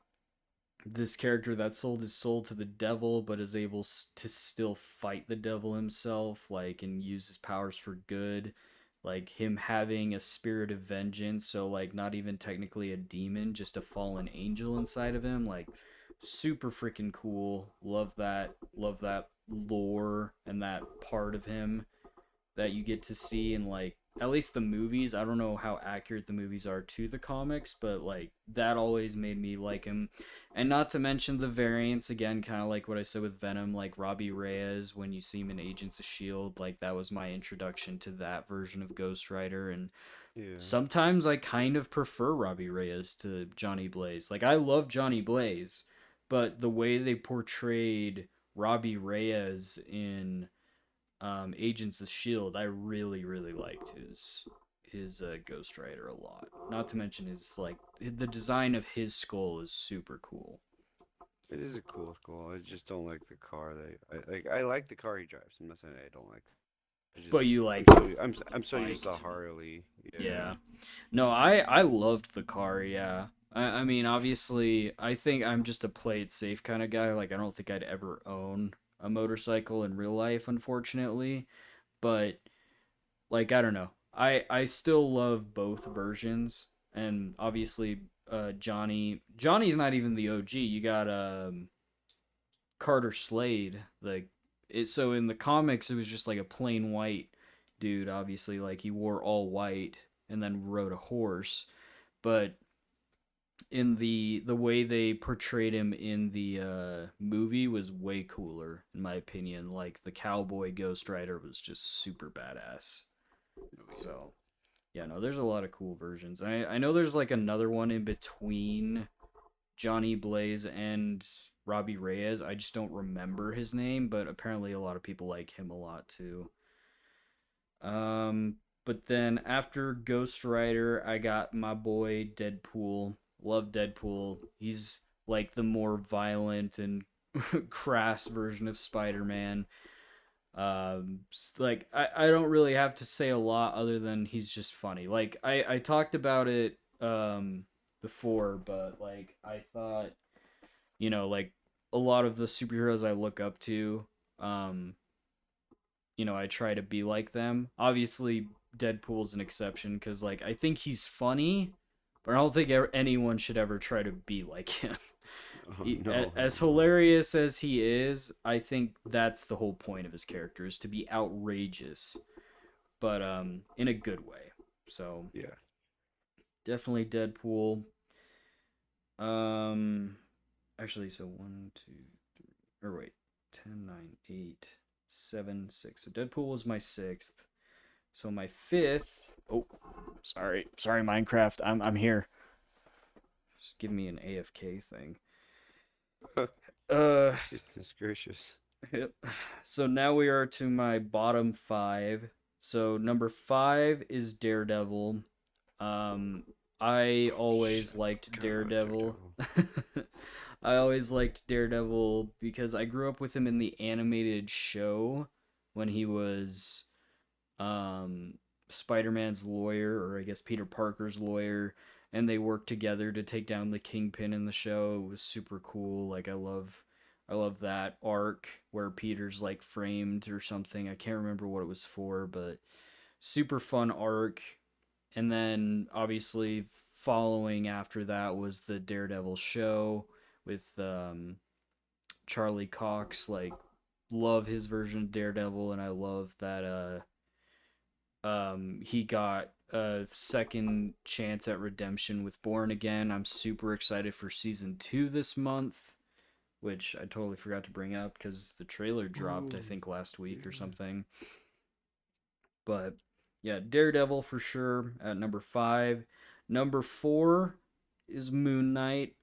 Speaker 3: this character that sold his soul to the devil but is able to still fight the devil himself, like, and use his powers for good, like him having a spirit of vengeance, so like not even technically a demon, just a fallen angel inside of him, like super freaking cool. Love that lore and that part of him that you get to see in like at least the movies. I don't know how accurate the movies are to the comics, but like that always made me like him. And not to mention the variants again, kind of like what I said with Venom, like Robbie Reyes when you see him in Agents of Shield, like that was my introduction to that version of Ghost Rider. And
Speaker 2: Yeah.
Speaker 3: sometimes I kind of prefer Robbie Reyes to Johnny Blaze. Like I love Johnny Blaze, but the way they portrayed Robbie Reyes in Agents of Shield, I really liked his Ghost Rider a lot. Not to mention his like the design of his skull is super cool.
Speaker 2: It is a cool school. I just don't like the car. I like the car he drives. I'm not saying I don't like. I
Speaker 3: But
Speaker 2: just
Speaker 3: you like
Speaker 2: I'm so used to
Speaker 3: liked,
Speaker 2: Harley. Yeah.
Speaker 3: yeah. No, I loved the car. Yeah. I mean, obviously, I think I'm just a play it safe kind of guy. Like, I don't think I'd ever own a motorcycle in real life, unfortunately. But like I don't know. I still love both versions, and obviously Johnny's not even the OG. You got Carter Slade. Like it, so in the comics it was just like a plain white dude, obviously, like he wore all white and then rode a horse. But in the way they portrayed him in the movie was way cooler in my opinion. Like the cowboy Ghost Rider was just super badass. So yeah, no, there's a lot of cool versions. I know there's like another one in between Johnny Blaze and Robbie Reyes. I just don't remember his name, but apparently a lot of people like him a lot too. Um, but then after Ghost Rider, I got my boy Deadpool. Love Deadpool. He's like the more violent and crass version of Spider-Man. Like I don't really have to say a lot other than he's just funny. Like I talked about it before, but like I thought, like a lot of the superheroes I look up to, um, I try to be like them. Obviously, Deadpool's an exception because, like, I think he's funny, but I don't think anyone should ever try to be like him.
Speaker 2: Oh, no,
Speaker 3: As
Speaker 2: no.
Speaker 3: hilarious as he is, I think that's the whole point of his character is to be outrageous, but in a good way. So
Speaker 2: Yeah.
Speaker 3: definitely Deadpool. Um, actually, so 1, 2, 3, or wait, 10, 9, 8, 7, 6. So Deadpool was my sixth. So my fifth. Oh, sorry, Minecraft. I'm here. Just give me an AFK thing. Uh,
Speaker 2: Goodness gracious.
Speaker 3: yep. So now we are to my bottom five. So number five is Daredevil. Um, I
Speaker 2: Oh, shit.
Speaker 3: always
Speaker 2: I
Speaker 3: liked
Speaker 2: forgot about
Speaker 3: Daredevil.
Speaker 2: Daredevil.
Speaker 3: I always liked Daredevil because I grew up with him in the animated show when he was um, Spider-Man's lawyer, or I guess Peter Parker's lawyer, and they worked together to take down the Kingpin in the show. It was super cool. Like I love that arc where Peter's like framed or something. I can't remember what it was for, but super fun arc. And then obviously following after that was the Daredevil show with Charlie Cox. Like love his version of Daredevil, and I love that he got a second chance at redemption with Born Again. I'm super excited for season 2 this month, which I totally forgot to bring up because the trailer dropped, I
Speaker 2: Oh,
Speaker 3: think, last week or
Speaker 2: yeah.
Speaker 3: something. But yeah, Daredevil for sure at number 5. Number 4 is Moon Knight.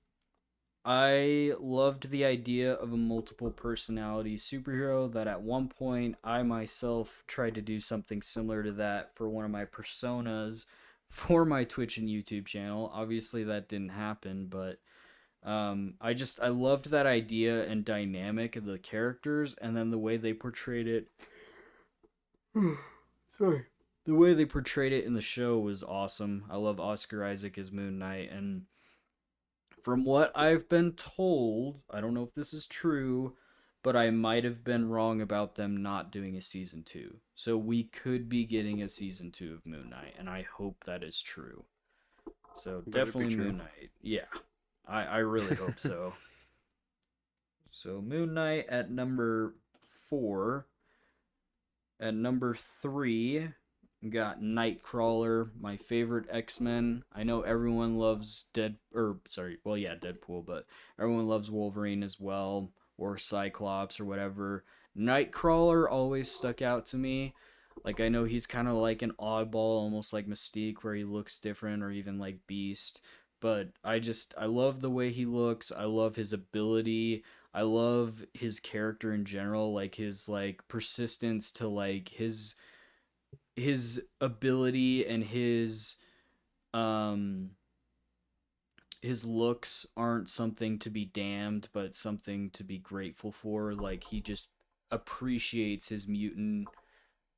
Speaker 3: I loved the idea of a multiple personality superhero that at one point I myself tried to do something similar to that for one of my personas for my Twitch and YouTube channel. Obviously that didn't happen, but I loved that idea and dynamic of the characters and then the way they portrayed it. Sorry. The way they portrayed it in the show was awesome. I love Oscar Isaac as Moon Knight, and from what I've been told, I don't know if this is true, but I might have been wrong about them not doing a season 2. So we could be getting a season 2 of Moon Knight, and I hope that is true. So
Speaker 2: Better be
Speaker 3: definitely
Speaker 2: true.
Speaker 3: Moon Knight. Yeah, I really hope so. So Moon Knight at number 4. At number 3, we got Nightcrawler, my favorite X-Men. I know everyone loves Deadpool, but everyone loves Wolverine as well, or Cyclops or whatever. Nightcrawler always stuck out to me. Like I know he's kind of like an oddball, almost like Mystique, where he looks different, or even like Beast. But I love the way he looks. I love his ability. I love his character in general, like his like persistence to like his ability and um his looks aren't something to be damned, but something to be grateful for. Like he just appreciates his mutant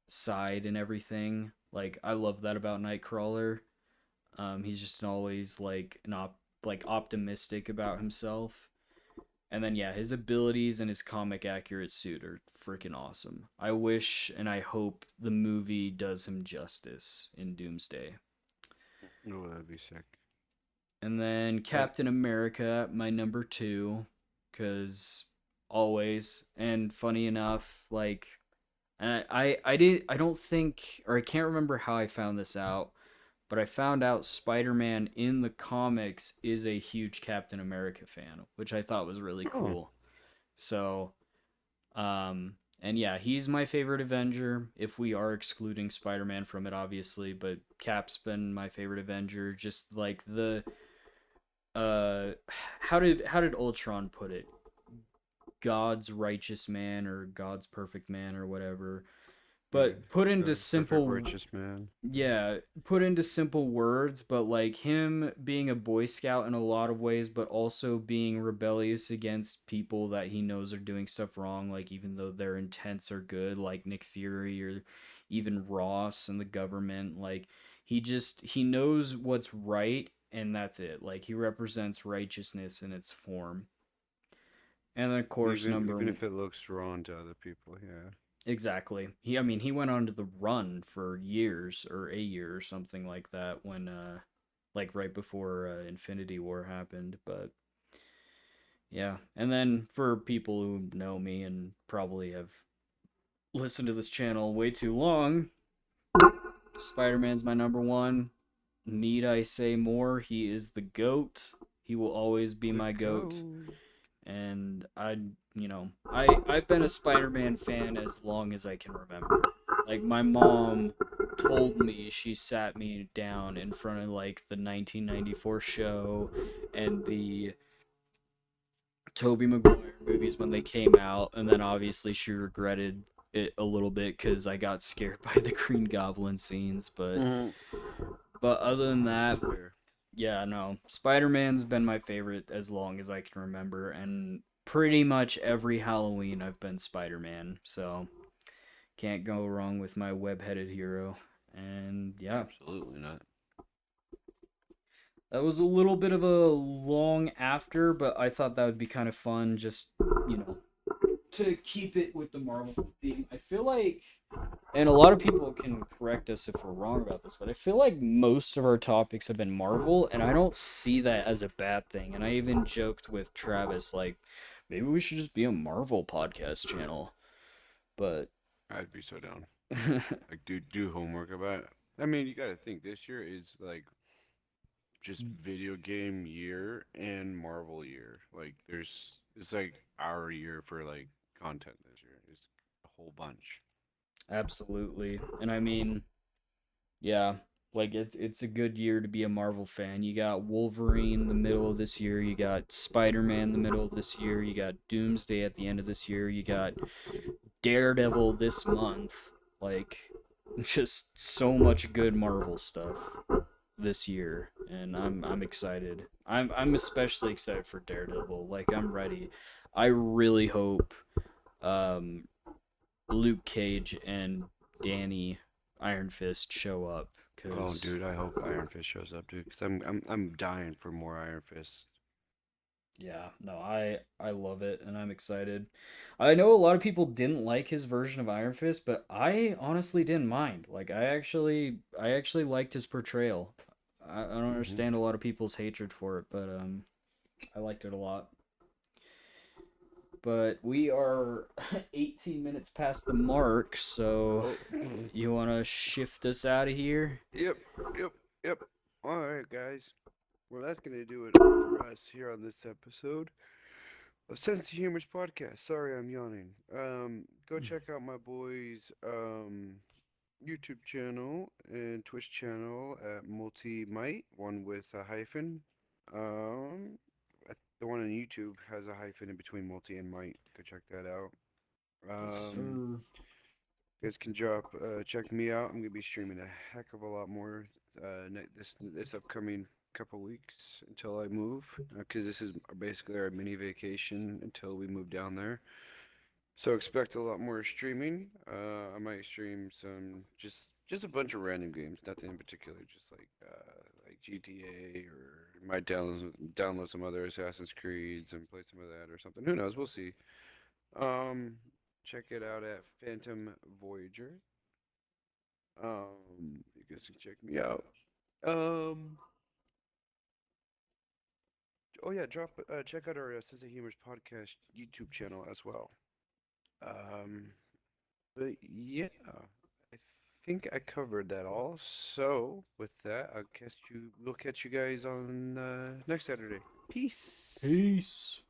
Speaker 3: side and everything. Like I love that about Nightcrawler. He's just always like like optimistic about himself. And then yeah, his abilities and his comic accurate suit are freaking awesome. I wish and I hope the movie does him justice in Doomsday.
Speaker 2: Oh, that'd be sick.
Speaker 3: And then
Speaker 2: I
Speaker 3: Captain America, my number two, because always. And funny enough, like, I don't think, or I can't remember how I found this out, but I found out Spider-Man in the comics is a huge Captain America fan, which I thought was really
Speaker 2: oh,
Speaker 3: cool. So, and yeah, he's my favorite Avenger. If we are excluding Spider-Man from it, obviously, but Cap's been my favorite Avenger. Just like the uh how did Ultron put it? God's righteous man or God's perfect man or whatever.
Speaker 2: yeah,
Speaker 3: But put into
Speaker 2: God's perfect
Speaker 3: simple
Speaker 2: righteous man.
Speaker 3: yeah, put into simple words, but like him being a boy scout in a lot of ways, but also being rebellious against people that he knows are doing stuff wrong, like even though their intents are good, like Nick Fury or even Ross and the government, like he knows what's right and that's it. Like he represents righteousness in its form. And then of course
Speaker 2: Even if it looks wrong to other people, yeah.
Speaker 3: exactly. I mean, he went on to the run for years or a year or something like that when like right before Infinity War happened, but yeah. And then for people who know me and probably have listened to this channel way too long, Spider-Man's my number one. Need I say more? He is the goat. He will always be
Speaker 2: The
Speaker 3: my goat.
Speaker 2: code.
Speaker 3: And I've been a Spider-Man fan as long as I can remember. Like my mom told me she sat me down in front of like the 1994 show and the Tobey Maguire movies when they came out, and then obviously she regretted it a little bit because I got scared by the Green Goblin scenes.
Speaker 2: Mm-hmm.
Speaker 3: But other than that,
Speaker 2: Fair.
Speaker 3: yeah, no. Spider-Man's been my favorite as long as I can remember, and pretty much every Halloween I've been Spider-Man, so can't go wrong with my web-headed hero. And yeah,
Speaker 2: Absolutely not.
Speaker 3: that was a little bit of a long after, but I thought that would be kind of fun just, you know, to keep it with the Marvel theme. I feel like, and a lot of people can correct us if we're wrong about this, but I feel like most of our topics have been Marvel, and I don't see that as a bad thing. And I even joked with Travis, like, maybe we should just be a Marvel podcast channel. But
Speaker 2: I'd be so down. Like, do homework about it. I mean, you gotta think this year is like just video game year and Marvel year. Like, it's like our year for like content this year. It's a whole bunch.
Speaker 3: absolutely, and I mean, yeah, like it's a good year to be a Marvel fan. You got Wolverine the middle of this year, you got Spider-Man the middle of this year, you got Doomsday at the end of this year, you got Daredevil this month. Like just so much good Marvel stuff this year, and I'm excited. I'm especially excited for Daredevil. Like I'm ready. I really hope um Luke Cage and Danny Iron Fist show up
Speaker 2: Oh,
Speaker 3: because
Speaker 2: dude, I hope Iron Fist shows up, dude, because I'm dying for more Iron Fist.
Speaker 3: yeah, no, I love it and I'm excited. I know a lot of people didn't like his version of Iron Fist, but I honestly didn't mind. Like I actually liked his portrayal. I don't
Speaker 2: Hmm.
Speaker 3: understand a lot of people's hatred for it, but I liked it a lot. But we are 18 minutes past the mark, so
Speaker 2: Oh,
Speaker 3: you want to shift us out of here?
Speaker 2: yep, yep, yep. All right, guys. Well, that's gonna do it for us here on this episode of Sense of Humor's podcast. Sorry, I'm yawning. Go check out my boys' YouTube channel and Twitch channel at Multi Might, one with a hyphen. Um, the one on YouTube has a hyphen in between multi and might. Go check that out.
Speaker 3: Yes,
Speaker 2: Um,
Speaker 3: sir.
Speaker 2: you guys can check me out. I'm gonna be streaming a heck of a lot more this upcoming couple weeks until I move, because this is basically our mini vacation until we move down there. So expect a lot more streaming. I might stream some just a bunch of random games, nothing in particular, just like like GTA, or might download some other Assassin's Creeds and play some of that or something. Who knows? We'll see. Um, Check it out at Phantom Voyager. You guys can check me out. Um, oh yeah, check out our Sense of Humor's podcast YouTube channel as well. Um, but yeah, I think I covered that all. So with that, we'll catch you guys on next Saturday. Peace.
Speaker 3: Peace.